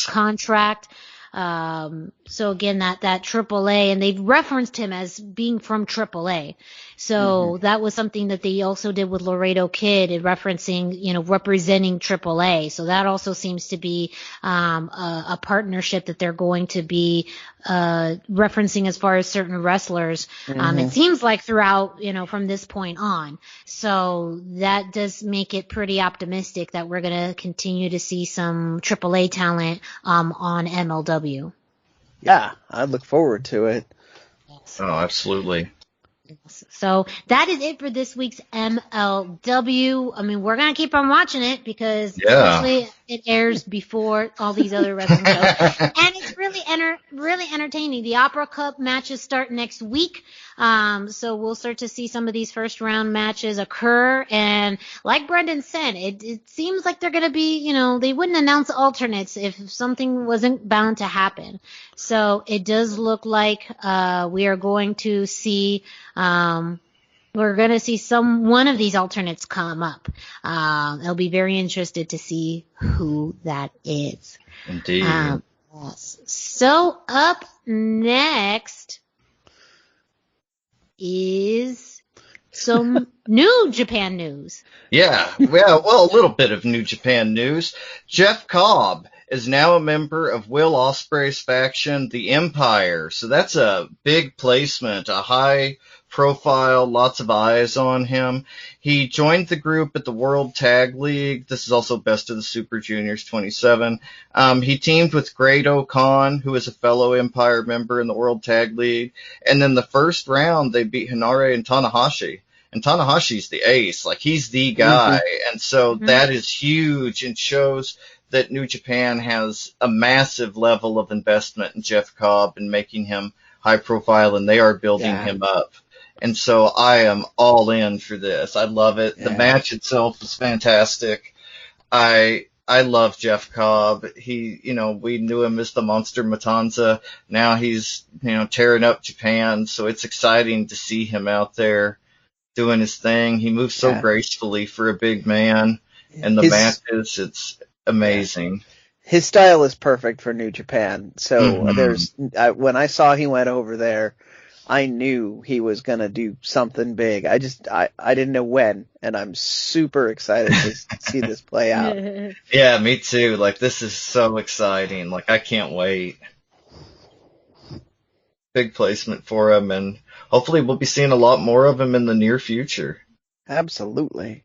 contract. So again, that AAA, and they've referenced him as being from AAA. So that was something that they also did with Laredo Kid, referencing, representing AAA. So that also seems to be a partnership that they're going to be referencing as far as certain wrestlers. It seems like throughout, from this point on. So that does make it pretty optimistic that we're going to continue to see some AAA talent on MLW. Yeah, I look forward to it. Oh, absolutely. So that is it for this week's MLW. I mean, we're going to keep on watching it, because especially it airs before all these other wrestling shows. And it's really entertaining. The Opera Cup matches start next week. So we'll start to see some of these first round matches occur. And like Brendan said, it seems like they're going to be, they wouldn't announce alternates if something wasn't bound to happen. So it does look like we are going to see one of these alternates come up. I'll be very interested to see who that is. Indeed. So up next is some New Japan news. Yeah, well, a little bit of New Japan news. Jeff Cobb is now a member of Will Ospreay's faction, the Empire. So that's a big placement, a high profile, lots of eyes on him. He joined the group at the World Tag League. This is also Best of the Super Juniors 27. He teamed with Great O'Khan, who is a fellow Empire member in the World Tag League. And then the first round, they beat Hinare and Tanahashi. And Tanahashi's the ace. Like, he's the guy. And so that is huge, and shows that New Japan has a massive level of investment in Jeff Cobb and making him high profile, and they are building him up. And so I am all in for this. I love it. The match itself is fantastic. I love Jeff Cobb. He, we knew him as the Monster Matanza. Now he's, tearing up Japan. So it's exciting to see him out there doing his thing. He moves so gracefully for a big man. And the matches, it's amazing. His style is perfect for New Japan. So when I saw he went over there, I knew he was going to do something big. I didn't know when, and I'm super excited to see this play out. Yeah, me too. Like, this is so exciting. Like, I can't wait. Big placement for him, and hopefully we'll be seeing a lot more of him in the near future. Absolutely.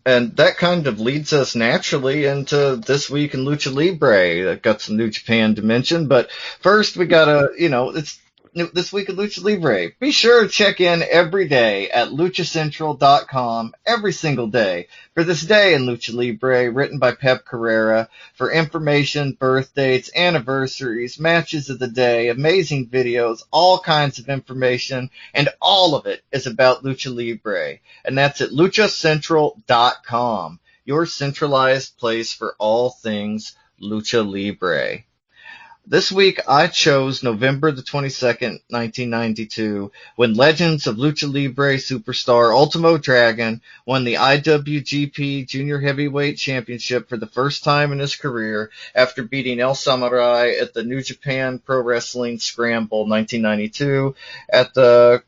And that kind of leads us naturally into this week in Lucha Libre. I've got some New Japan to mention, but first we gotta, it's this week at Lucha Libre. Be sure to check in every day at luchacentral.com every single day for this day in Lucha Libre, written by Pep Carrera, for information, birth dates, anniversaries, matches of the day, amazing videos, all kinds of information, and all of it is about Lucha Libre. And that's at luchacentral.com, your centralized place for all things Lucha Libre. This week, I chose November the 22nd, 1992, when Legends of Lucha Libre superstar Ultimo Dragon won the IWGP Junior Heavyweight Championship for the first time in his career after beating El Samurai at the New Japan Pro Wrestling Scramble 1992 at the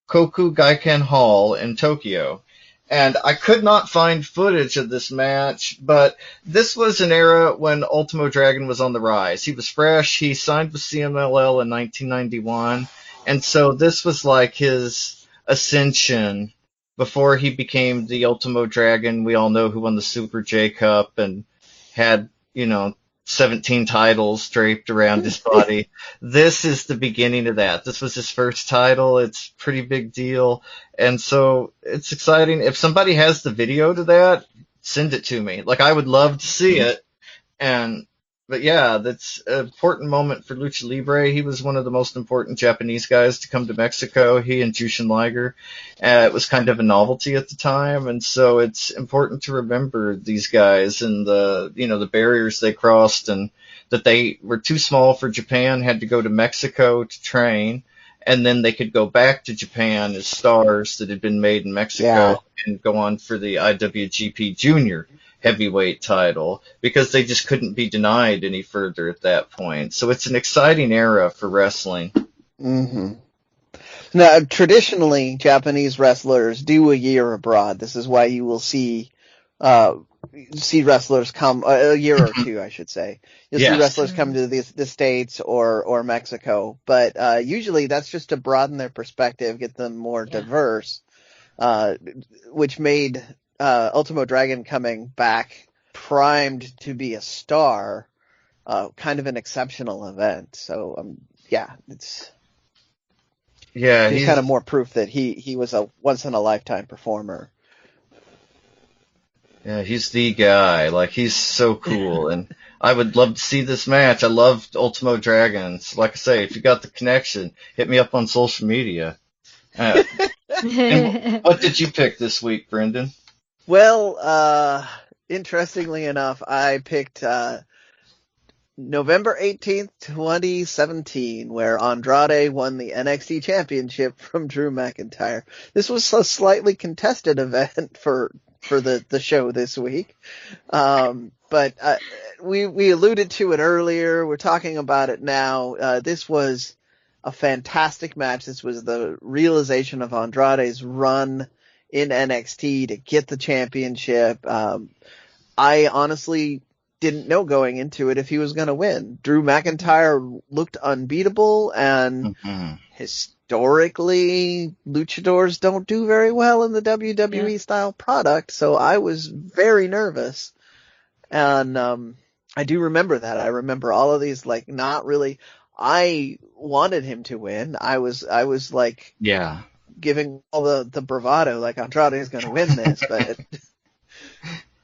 Koku Gaiken Hall in Tokyo. And I could not find footage of this match, but this was an era when Ultimo Dragon was on the rise. He was fresh. He signed with CMLL in 1991. And so this was like his ascension before he became the Ultimo Dragon. We all know who won the Super J Cup and had, 17 titles draped around his body. This is the beginning of that. This was his first title. It's a pretty big deal. And so it's exciting. If somebody has the video to that, send it to me. Like, I would love to see it. But yeah, that's an important moment for Lucha Libre. He was one of the most important Japanese guys to come to Mexico, he and Jushin Liger. It was kind of a novelty at the time, and so it's important to remember these guys and the barriers they crossed, and that they were too small for Japan, had to go to Mexico to train, and then they could go back to Japan as stars that had been made in Mexico and go on for the IWGP Junior Heavyweight title, because they just couldn't be denied any further at that point. So it's an exciting era for wrestling. Mm-hmm. Now, traditionally, Japanese wrestlers do a year abroad. This is why you will see wrestlers come a year or two, I should say. You'll see wrestlers come to the States or Mexico, but usually that's just to broaden their perspective, get them more diverse, which made Ultimo Dragon coming back primed to be a star, kind of an exceptional event. So, he's kind of more proof that he was a once in a lifetime performer. Yeah, he's the guy. Like, he's so cool, and I would love to see this match. I love Ultimo Dragons. Like I say, if you got the connection, hit me up on social media. And what did you pick this week, Brendan? Well, interestingly enough, I picked November 18th, 2017, where Andrade won the NXT Championship from Drew McIntyre. This was a slightly contested event for the show this week. But we alluded to it earlier. We're talking about it now. This was a fantastic match. This was the realization of Andrade's run in NXT to get the championship. I honestly didn't know going into it if he was going to win. Drew McIntyre looked unbeatable, and historically, luchadors don't do very well in the WWE style product, so I was very nervous. And I do remember that. I remember all of these, like, not really. I wanted him to win. I was like, giving all the bravado, like Andrade is going to win this, but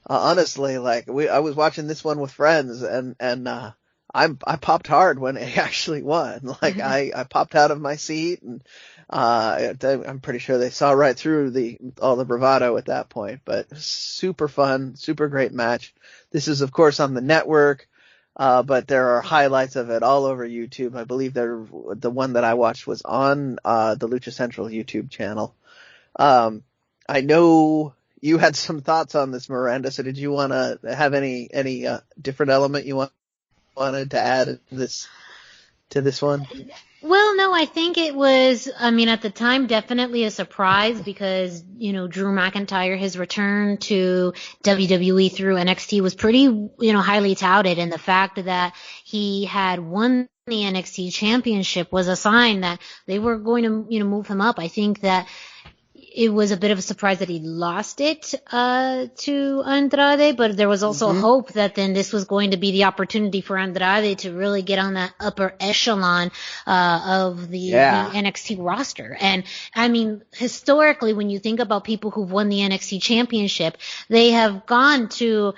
honestly, like I was watching this one with friends, and I popped hard when he actually won. Like I popped out of my seat, and I'm pretty sure they saw right through all the bravado at that point. But super fun, super great match. This is of course on the network. But there are highlights of it all over YouTube. I believe the one that I watched was on the Lucha Central YouTube channel. I know you had some thoughts on this, Miranda. So did you want to have any different element you wanted to add to this one? Well, no, I think it was, at the time, definitely a surprise because, Drew McIntyre, his return to WWE through NXT was pretty, highly touted. And the fact that he had won the NXT championship was a sign that they were going to, move him up. I think that it was a bit of a surprise that he lost it to Andrade, but there was also hope that then this was going to be the opportunity for Andrade to really get on that upper echelon of the NXT roster. And I mean, historically, when you think about people who've won the NXT championship, they have gone to,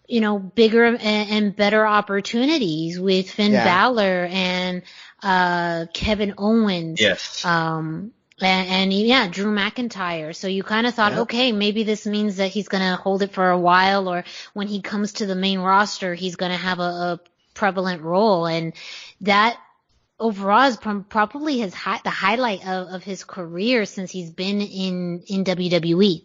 you know, bigger and better opportunities with Finn Balor and Kevin Owens. Yes. And Drew McIntyre. So you kind of thought, okay, maybe this means that he's going to hold it for a while, or when he comes to the main roster, he's going to have a prevalent role. And that overall is probably the highlight of his career since he's been in WWE.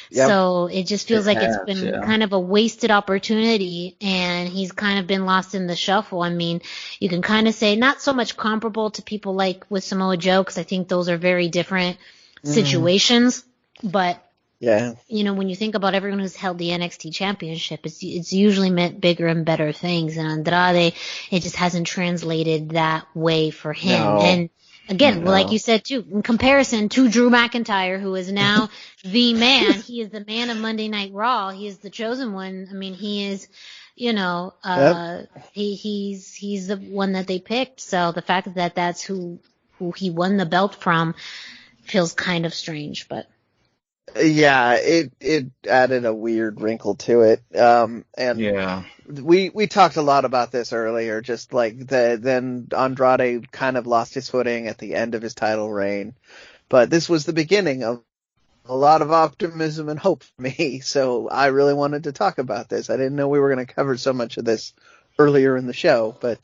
Yep. So it just feels like it's been kind of a wasted opportunity, and he's kind of been lost in the shuffle. I mean, you can kind of say not so much comparable to people like with Samoa Joe, because I think those are very different situations. But, you know, when you think about everyone who's held the NXT championship, it's usually meant bigger and better things. And Andrade, it just hasn't translated that way for him. No. And again, like you said, too, in comparison to Drew McIntyre, who is now the man, he is the man of Monday Night Raw. He is the chosen one. I mean, he is, you know, he's the one that they picked. So the fact that that's who he won the belt from feels kind of strange, but. Yeah, it added a weird wrinkle to it. And we talked a lot about this earlier, just like then Andrade kind of lost his footing at the end of his title reign. But this was the beginning of a lot of optimism and hope for me. So I really wanted to talk about this. I didn't know we were going to cover so much of this earlier in the show, but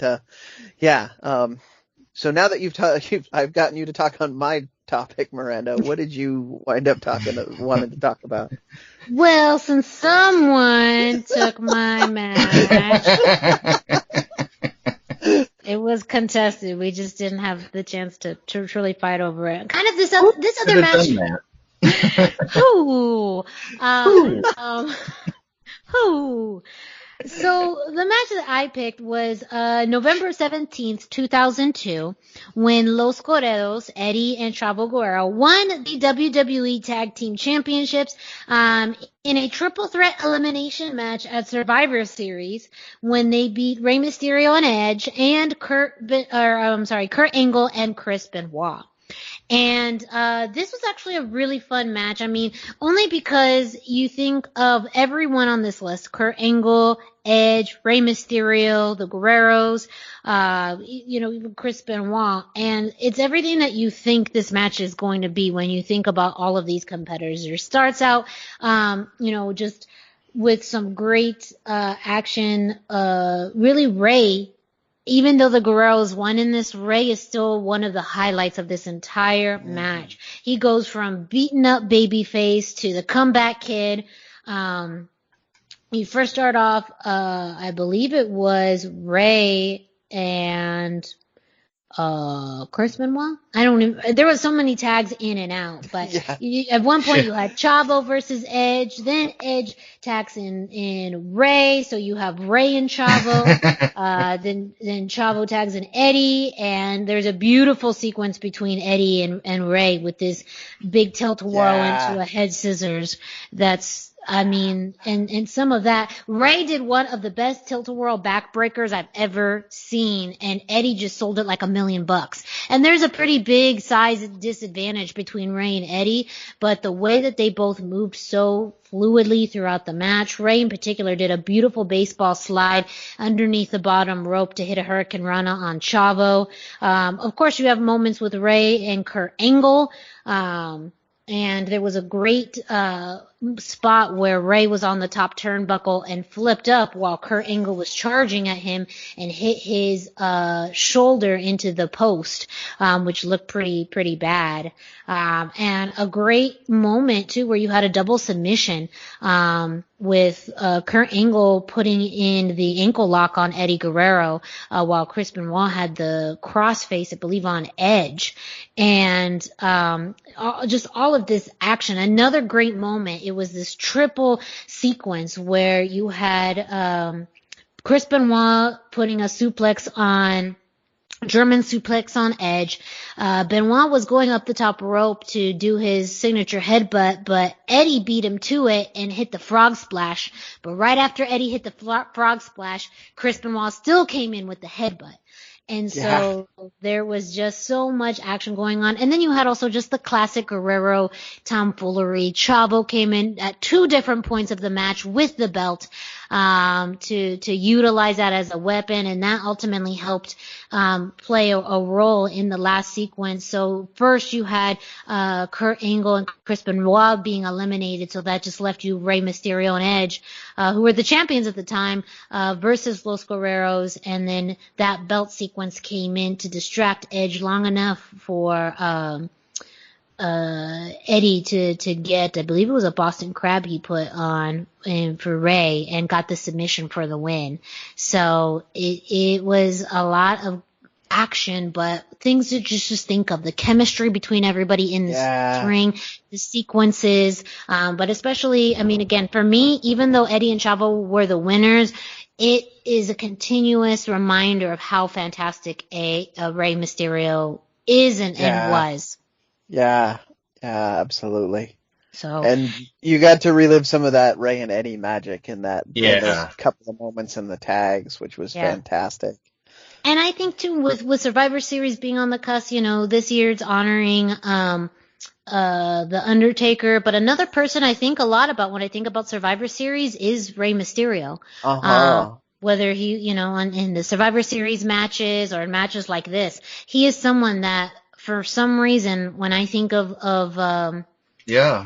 so now that I've gotten you to talk on my topic, Miranda, what did you wind up wanted to talk about? Well, since someone took my match, it was contested. We just didn't have the chance to truly fight over it. Kind of this other match. So the match that I picked was November 17th, 2002, when Los Corredos, Eddie and Chavo Guerrero, won the WWE Tag Team Championships in a triple threat elimination match at Survivor Series, when they beat Rey Mysterio and Edge and Kurt Angle and Chris Benoit. And this was actually a really fun match. I mean, only because you think of everyone on this list: Kurt Angle, Edge, Rey Mysterio, the Guerreros, even Chris Benoit, and it's everything that you think this match is going to be when you think about all of these competitors. It starts out, just with some great action. Really, Rey. Even though the Guerreros won in this, Rey is still one of the highlights of this entire match. He goes from beaten up babyface to the comeback kid. You first start off, I believe it was Rey and Chris Benoit? There was so many tags in and out, but at one point you had Chavo versus Edge, then Edge tags in Rey, so you have Rey and Chavo, then Chavo tags in Eddie, and there's a beautiful sequence between Eddie and Rey with this big tilt-a-whirl into a head scissors that's, and some of that. Rey did one of the best tilt-a-whirl backbreakers I've ever seen, and Eddie just sold it like $1 million. And there's a pretty big size disadvantage between Rey and Eddie, but the way that they both moved so fluidly throughout the match. Rey in particular did a beautiful baseball slide underneath the bottom rope to hit a Hurricane Rana on Chavo. Of course, you have moments with Rey and Kurt Angle. And there was a great spot where Rey was on the top turnbuckle and flipped up while Kurt Angle was charging at him and hit his shoulder into the post, which looked pretty bad. And a great moment too where you had a double submission with Kurt Angle putting in the ankle lock on Eddie Guerrero while Chris Benoit had the crossface, I believe, on Edge. And just all of this action. Another great moment. It was this triple sequence where you had Chris Benoit putting a suplex on German suplex on Edge. Benoit was going up the top rope to do his signature headbutt, but Eddie beat him to it and hit the frog splash. But right after Eddie hit the frog splash, Chris Benoit still came in with the headbutt. And so there was just so much action going on. And then you had also just the classic Guerrero tomfoolery. Chavo came in at 2 different points of the match with the belt to utilize that as a weapon, and that ultimately helped play a role in the last sequence. So first you had Kurt Angle and Chris Benoit being eliminated, so that just left you Rey Mysterio and Edge, who were the champions at the time, versus Los Guerreros, and then that belt sequence came in to distract Edge long enough for Eddie to get, I believe it was a Boston Crab he put on for Rey, and got the submission for the win. So it was a lot of action, but things to just think of, the chemistry between everybody in this ring, the sequences, but especially, I mean, again, for me, even though Eddie and Chavo were the winners, it is a continuous reminder of how fantastic a Rey Mysterio is and was. Yeah, absolutely. So, and you got to relive some of that Rey and Eddie magic in that in those couple of moments in the tags, which was fantastic. And I think too, with Survivor Series being on the cusp, this year it's honoring the Undertaker, but another person I think a lot about when I think about Survivor Series is Rey Mysterio. Whether he, in the Survivor Series matches or in matches like this, he is someone that, for some reason, when I think of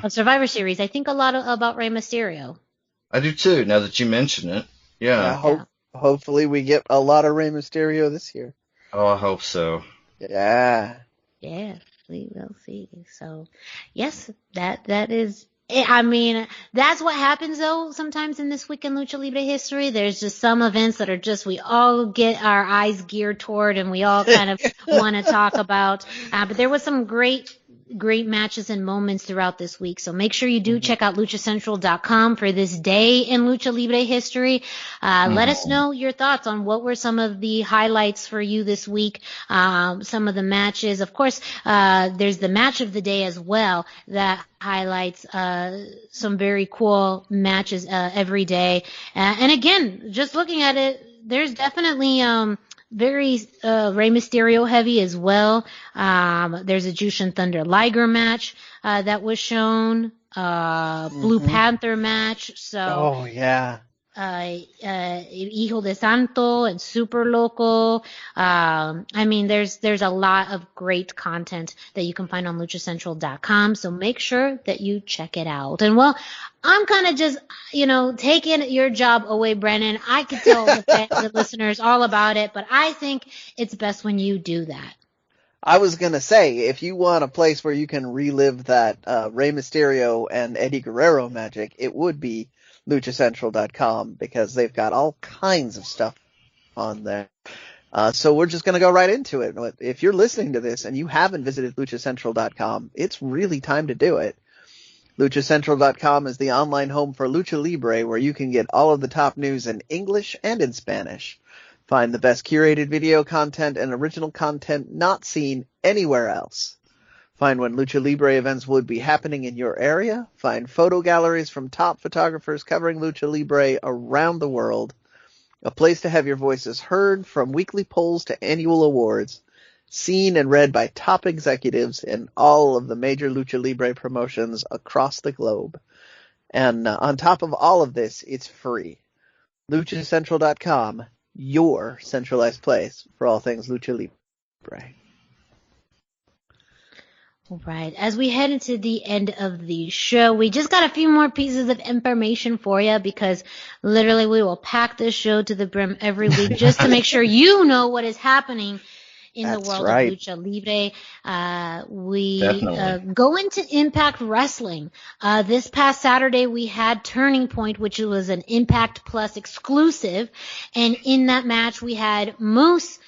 Survivor Series, I think a lot about Rey Mysterio. I do too, now that you mention it. Hopefully we get a lot of Rey Mysterio this year. Oh, I hope so. Yeah, we will see. So, yes, that is... I mean, that's what happens though sometimes in this week in Lucha Libre history. There's just some events that are just, we all get our eyes geared toward and we all kind of want to talk about. But there was some great matches and moments throughout this week. So make sure you do check out luchacentral.com for this day in Lucha Libre history. Let us know your thoughts on what were some of the highlights for you this week. Some of the matches. Of course, there's the match of the day as well that highlights some very cool matches every day. And again, just looking at it, there's definitely very Rey Mysterio heavy as well. There's a Jushin Thunder Liger match that was shown. Blue Panther match. So Hijo de Santo and Super Loco. I mean, there's a lot of great content that you can find on luchacentral.com. So make sure that you check it out. And well, I'm kind of just, taking your job away, Brennan. I could tell the listeners all about it, but I think it's best when you do that. I was going to say, if you want a place where you can relive that Rey Mysterio and Eddie Guerrero magic, it would be luchacentral.com, because they've got all kinds of stuff on there. So we're just going to go right into it. If you're listening to this and you haven't visited luchacentral.com, it's really time to do it. luchacentral.com is the online home for Lucha Libre, where you can get all of the top news in English and in Spanish. Find the best curated video content and original content not seen anywhere else. Find when Lucha Libre events would be happening in your area. Find photo galleries from top photographers covering Lucha Libre around the world. A place to have your voices heard, from weekly polls to annual awards. Seen and read by top executives in all of the major Lucha Libre promotions across the globe. And on top of all of this, it's free. luchacentral.com, your centralized place for all things Lucha Libre. All right. As we head into the end of the show, we just got a few more pieces of information for you, because literally we will pack this show to the brim every week just to make sure you know what is happening in the world of Lucha Libre. We go into Impact Wrestling. This past Saturday we had Turning Point, which was an Impact Plus exclusive, and in that match we had Moose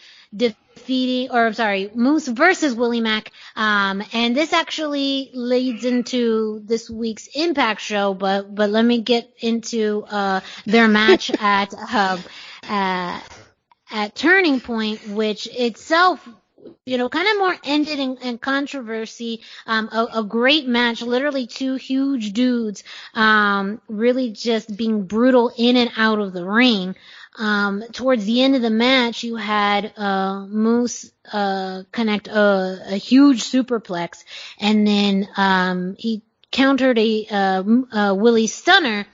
Moose versus Willie Mack. And this actually leads into this week's Impact show, but let me get into their match at at Turning Point, which itself, kind of more ended in controversy. A great match, literally two huge dudes, really just being brutal in and out of the ring. Towards the end of the match, you had Moose connect a huge superplex, and then he countered a Willie Stunner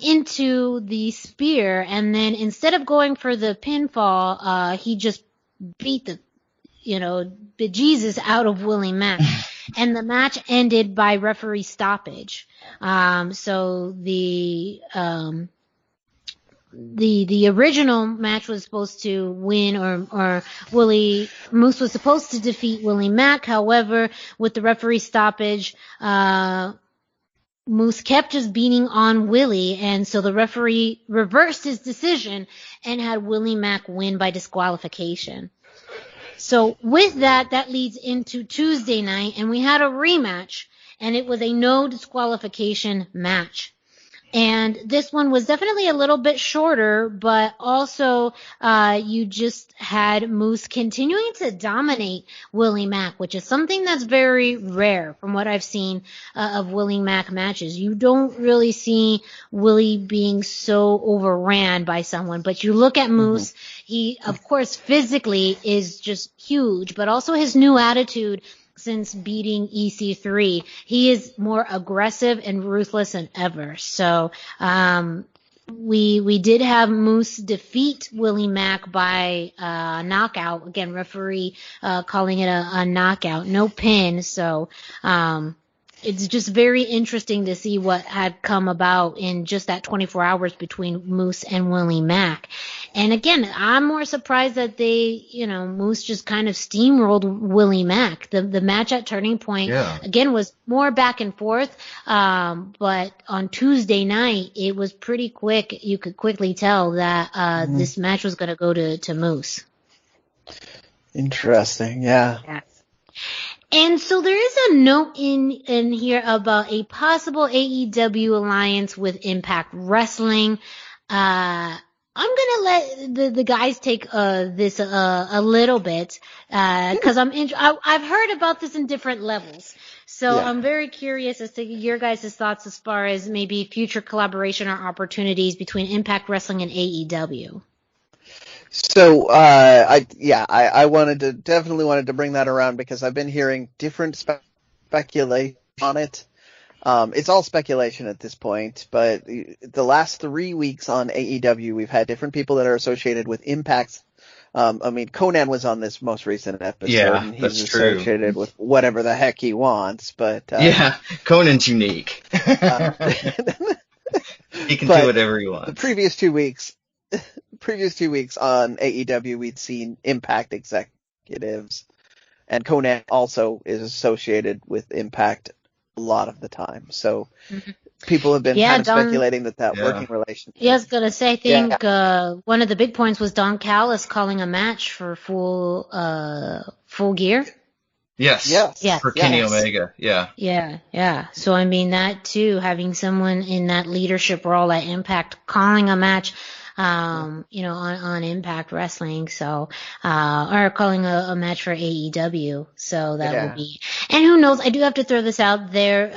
into the spear, and then instead of going for the pinfall, he just beat the bejesus out of Willie Mack. And the match ended by referee stoppage. So the original match was supposed to win, or Moose was supposed to defeat Willie Mack. However, with the referee stoppage, Moose kept just beating on Willie, and so the referee reversed his decision and had Willie Mack win by disqualification. So with that leads into Tuesday night, and we had a rematch, and it was a no disqualification match. And this one was definitely a little bit shorter, but also you just had Moose continuing to dominate Willie Mack, which is something that's very rare from what I've seen of Willie Mack matches. You don't really see Willie being so overran by someone, but you look at Moose, he, of course, physically is just huge, but also his new attitude since beating EC3. He is more aggressive and ruthless than ever. So we did have Moose defeat Willie Mack by knockout. Again, referee calling it a knockout, no pin. So it's just very interesting to see what had come about in just that 24 hours between Moose and Willie Mack. And again, I'm more surprised that Moose just kind of steamrolled Willie Mack. The match at Turning Point, again, was more back and forth. But on Tuesday night, it was pretty quick. You could quickly tell that this match was going to go to Moose. Interesting, yeah. Yes. And so there is a note in here about a possible AEW alliance with Impact Wrestling. I'm gonna let the guys take this a little bit because I've heard about this in different levels. So I'm very curious as to your guys' thoughts as far as maybe future collaboration or opportunities between Impact Wrestling and AEW. So, I definitely wanted to bring that around because I've been hearing different speculation on it. It's all speculation at this point, but the last 3 weeks on AEW, we've had different people that are associated with Impact's. Conan was on this most recent episode, and he's associated with whatever the heck he wants, but, Conan's unique. He can do whatever he wants. The previous 2 weeks on AEW, we'd seen Impact executives, and Conan also is associated with Impact a lot of the time. So people have been kind of speculating that working relationship. Yeah, I was going to say, I think one of the big points was Don Callis calling a match for Full Gear. Yes. For Kenny Omega. Yeah. So, that too, having someone in that leadership role at Impact calling a match, on Impact Wrestling, so, or calling a match for AEW, so that would be, and who knows, I do have to throw this out there,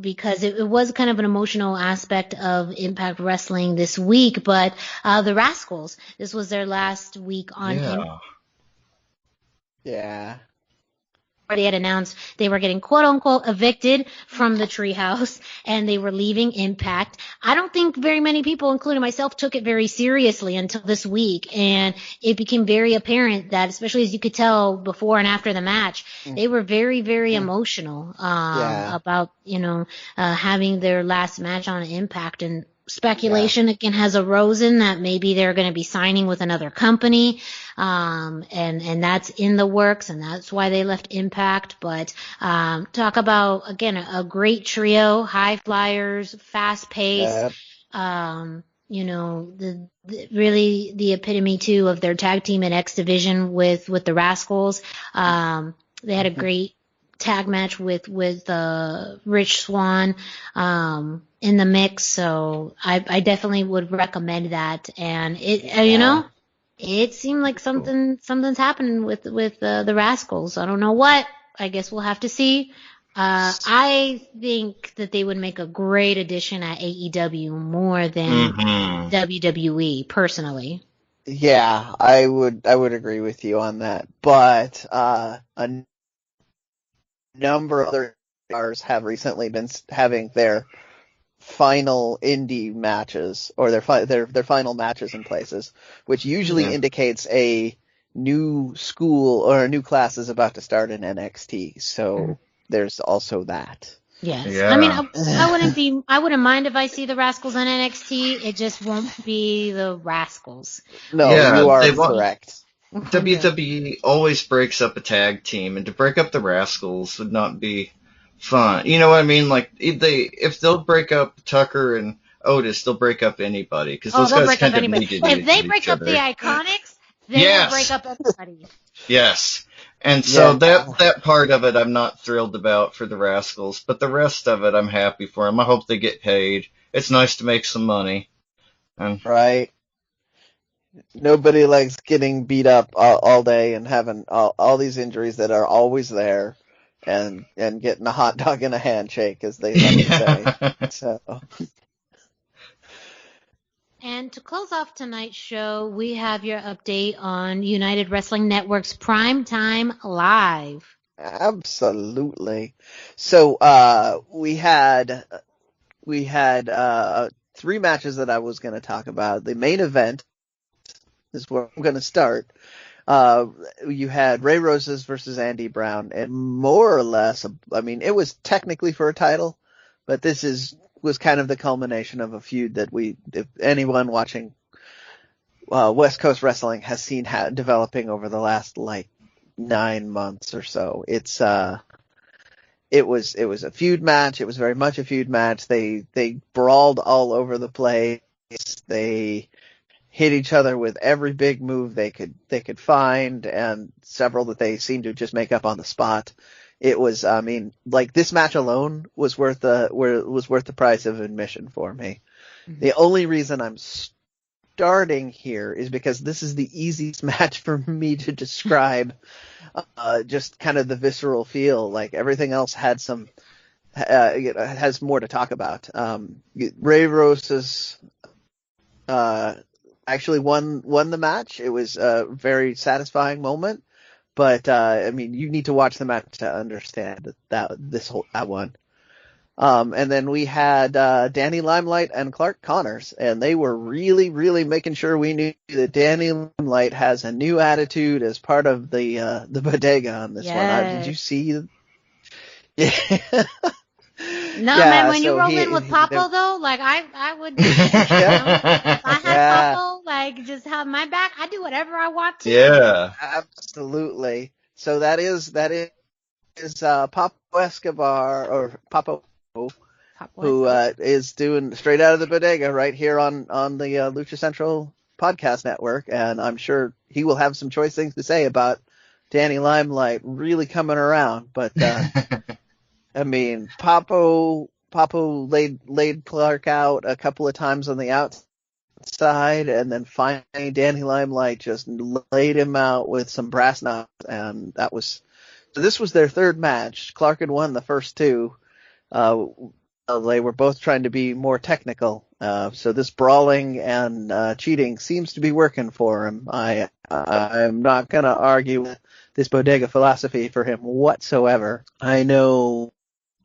because it was kind of an emotional aspect of Impact Wrestling this week, but, the Rascals, this was their last week on Impact. Yeah. They had announced they were getting quote-unquote evicted from the treehouse and they were leaving Impact. I don't think very many people, including myself, took it very seriously until this week, and it became very apparent that, especially as you could tell before and after the match, they were very, very emotional about, having their last match on Impact, and speculation again has arisen that maybe they're going to be signing with another company, and that's in the works, and that's why they left Impact. But talk about, again, a great trio, high flyers, fast paced, really the epitome too of their tag team in X Division with the Rascals. They had a great tag match with Rich Swann in the mix, so I definitely would recommend that. And It seemed like something's happening with the Rascals. I don't know what. I guess we'll have to see. I think that they would make a great addition at AEW more than WWE, personally. Yeah, I would agree with you on that. But a number of other stars have recently been having their final indie matches, or their final matches in places, which usually indicates a new school or a new class is about to start in NXT. So there's also that. Yes. Yeah. I mean, I wouldn't mind if I see the Rascals in NXT. It just won't be the Rascals. No, you are correct. WWE always breaks up a tag team, and to break up the Rascals would not be fun. You know what I mean? Like, if they'll break up Tucker and Otis, they'll break up anybody, because those guys kind of need to If they break up the Iconics, they will break up everybody. Yes. And so that part of it I'm not thrilled about for the Rascals, but the rest of it I'm happy for them. I hope they get paid. It's nice to make some money. Right. Nobody likes getting beat up all day and having all these injuries that are always there, and getting a hot dog and a handshake, as they like to say. So. And to close off tonight's show, we have your update on United Wrestling Network's Primetime Live. Absolutely. So we had 3 matches that I was going to talk about. The main event is where I'm going to start. You had Ray Rosas versus Andy Brown, and more or less, I mean, it was technically for a title, but this was kind of the culmination of a feud that if anyone watching West Coast wrestling has seen developing over the last 9 months or so. It was a feud match. It was very much a feud match. They brawled all over the place. They hit each other with every big move they could find, and several that they seemed to just make up on the spot. It was, I mean, this match alone was worth the price of admission for me. Mm-hmm. The only reason I'm starting here is because this is the easiest match for me to describe, just kind of the visceral feel. Everything else had has more to talk about. Ray Rosas, actually won the match. It was a very satisfying moment. But, I mean, you need to watch the match to understand that one. And then we had, Danny Limelight and Clark Connors, and they were really, really making sure we knew that Danny Limelight has a new attitude as part of the bodega on this one. Did you see? Yeah. No, man, when you roll in with Papo, though, I would, if I had Papo, just have my back, I do whatever I want to. Yeah. Absolutely. So that is Papo Escobar, or Papo, who is doing Straight Out of the Bodega right here on the Lucha Central podcast network, and I'm sure he will have some choice things to say about Danny Limelight really coming around, but I mean, Papo laid Clark out a couple of times on the outside, and then finally Danny Limelight just laid him out with some brass knucks, and this was their third match. Clark had won the first 2. They were both trying to be more technical, so this brawling and cheating seems to be working for him. I'm not going to argue with this bodega philosophy for him whatsoever. I know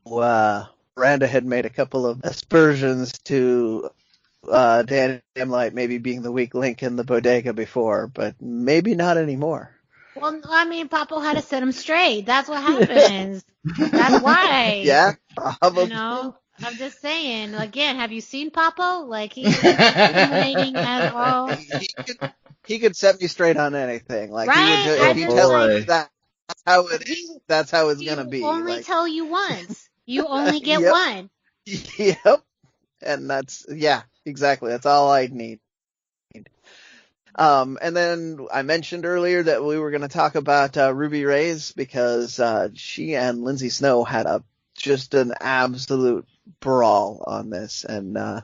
Miranda had made a couple of aspersions to Danny Limelight maybe being the weak link in the bodega before, but maybe not anymore. Well, I mean, Papo had to set him straight. That's what happens. That's why. Yeah, probably. I'm just saying. Again, have you seen Papo? He's intimidating at all. He could set me straight on anything. Right? He would if he tells me that's how it is. That's how it's gonna be. Only tell you once. You only get one. Yep. And exactly. That's all I need. And then I mentioned earlier that we were going to talk about Ruby Reyes, because she and Lindsay Snow had just an absolute brawl on this, and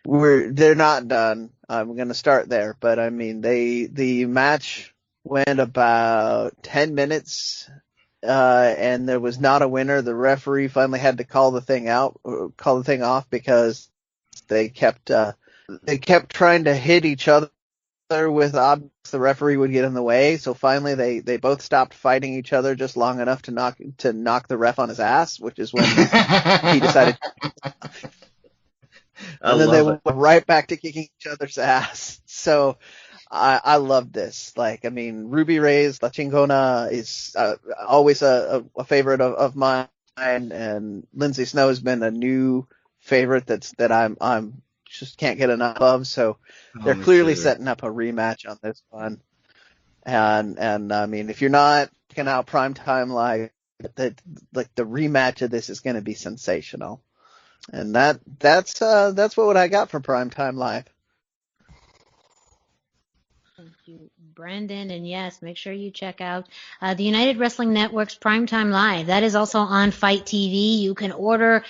They're not done. I'm going to start there, but I mean, the match went about 10 minutes, and there was not a winner. The referee finally had to call the thing off because they kept trying to hit each other with objects. The referee would get in the way. So finally they both stopped fighting each other just long enough to knock the ref on his ass, which is when he decided. And then they went right back to kicking each other's ass. So I love this. Like, I mean, Ruby Reyes, La Chingona is always a favorite of mine, and Lindsay Snow has been a new favorite that I'm just can't get enough of. So they're clearly setting up a rematch on this one. And I mean, if you're not checking out Primetime Live, the rematch of this is going to be sensational. And that's what I got for Primetime Live. Thank you, Brendan. And yes, make sure you check out the United Wrestling Network's Primetime Live. That is also on Fight TV. You can order.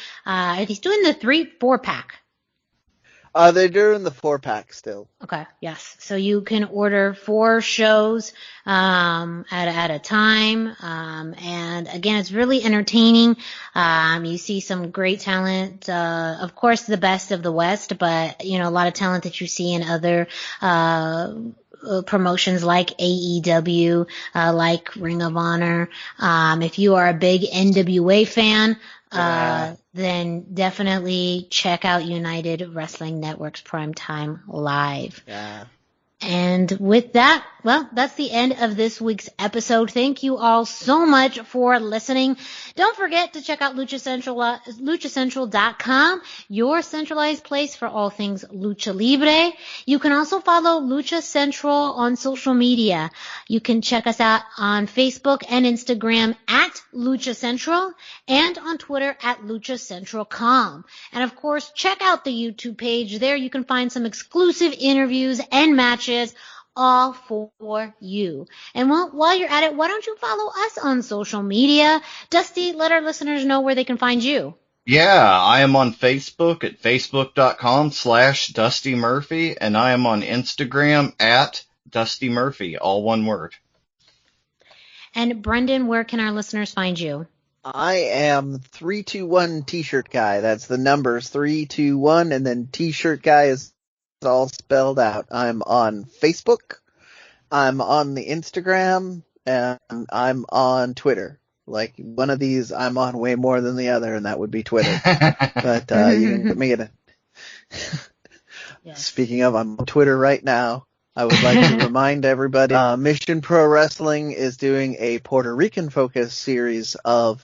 He's doing the 3-4 pack. They're doing the 4-pack still. Okay, yes. So you can order 4 shows at a time. And again, it's really entertaining. You see some great talent, of course, the best of the West, but a lot of talent that you see in other promotions like AEW, like Ring of Honor. If you are a big NWA fan, then definitely check out United Wrestling Network's Primetime Live. Yeah. And with that, well, that's the end of this week's episode. Thank you all so much for listening. Don't forget to check out Lucha Central, luchacentral.com, your centralized place for all things Lucha Libre. You can also follow Lucha Central on social media. You can check us out on Facebook and Instagram at Lucha Central and on Twitter at luchacentral.com. And of course, check out the YouTube page. There you can find some exclusive interviews and matches all for you. And while you're at it, why don't you follow us on social media? Dusty, let our listeners know where they can find you. Yeah, I am on Facebook at facebook.com/Dusty Murphy, and I am on Instagram at Dusty Murphy, all one word. And Brendan, where can our listeners find you? I am 321 T-shirt guy. That's the numbers 321, and then T-shirt guy is all spelled out. I'm on Facebook, I'm on the Instagram, and I'm on Twitter. Like, one of these I'm on way more than the other, and that would be Twitter. But you can put me in it. Yes. Speaking of, I'm on Twitter right now. I would like to remind everybody, Mission Pro Wrestling is doing a Puerto Rican focus series of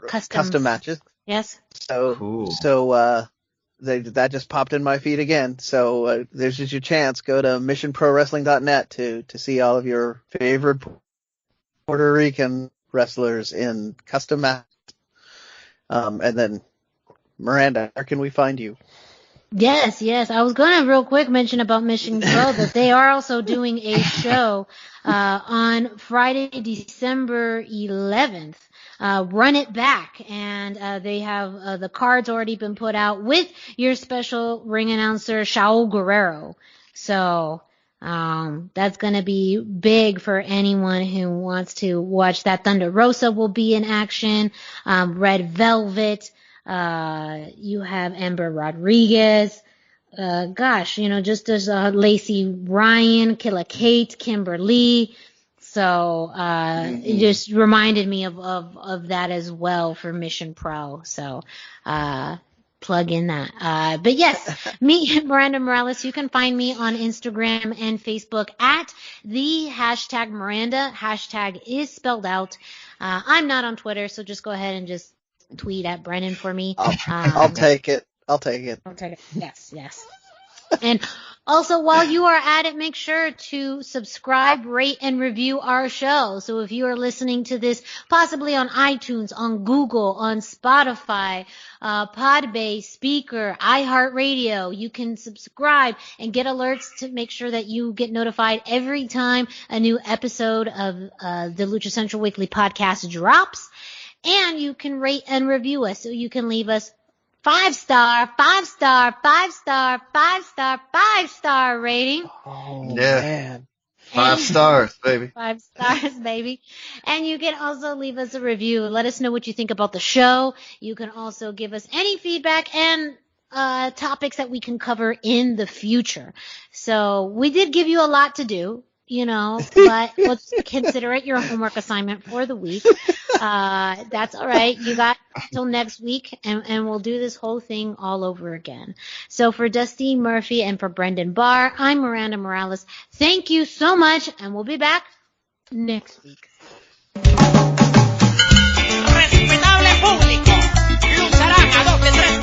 custom matches. Yes. So cool. That just popped in my feed again. So there's just your chance. Go to missionprowrestling.net to see all of your favorite Puerto Rican wrestlers in custom matches. And then, Miranda, where can we find you? Yes. I was going to real quick mention about Mission Pro that they are also doing a show on Friday, December 11th. Run It Back, and they have the cards already been put out with your special ring announcer Shaul Guerrero. So that's going to be big for anyone who wants to watch that. Thunder Rosa will be in action. Red Velvet. You have Amber Rodriguez. Just as Lacey Ryan, Killa Kate, Kimberly. So it just reminded me of that as well for Mission Pro. So plug in that. But yes, me, Miranda Morales, you can find me on Instagram and Facebook at the #Miranda. Hashtag is spelled out. I'm not on Twitter, so just go ahead and just tweet at Brennan for me. I'll take it. Yes. And also, while you are at it, make sure to subscribe, rate, and review our show. So if you are listening to this possibly on iTunes, on Google, on Spotify, Podbay, Speaker, iHeartRadio, you can subscribe and get alerts to make sure that you get notified every time a new episode of the Lucha Central Weekly podcast drops. And you can rate and review us, so you can leave us 5-star, 5-star, 5-star, 5-star, 5-star rating. Oh, yeah. Man. 5 stars, baby. 5 stars, baby. And you can also leave us a review. Let us know what you think about the show. You can also give us any feedback and topics that we can cover in the future. So we did give you a lot to do, but let's consider it your homework assignment for the week. That's all right. You got till next week, and we'll do this whole thing all over again. So for Dusty Murphy and for Brendan Barr, I'm Miranda Morales. Thank you so much, and we'll be back next week. Respetable público, lucharán a 2 de 3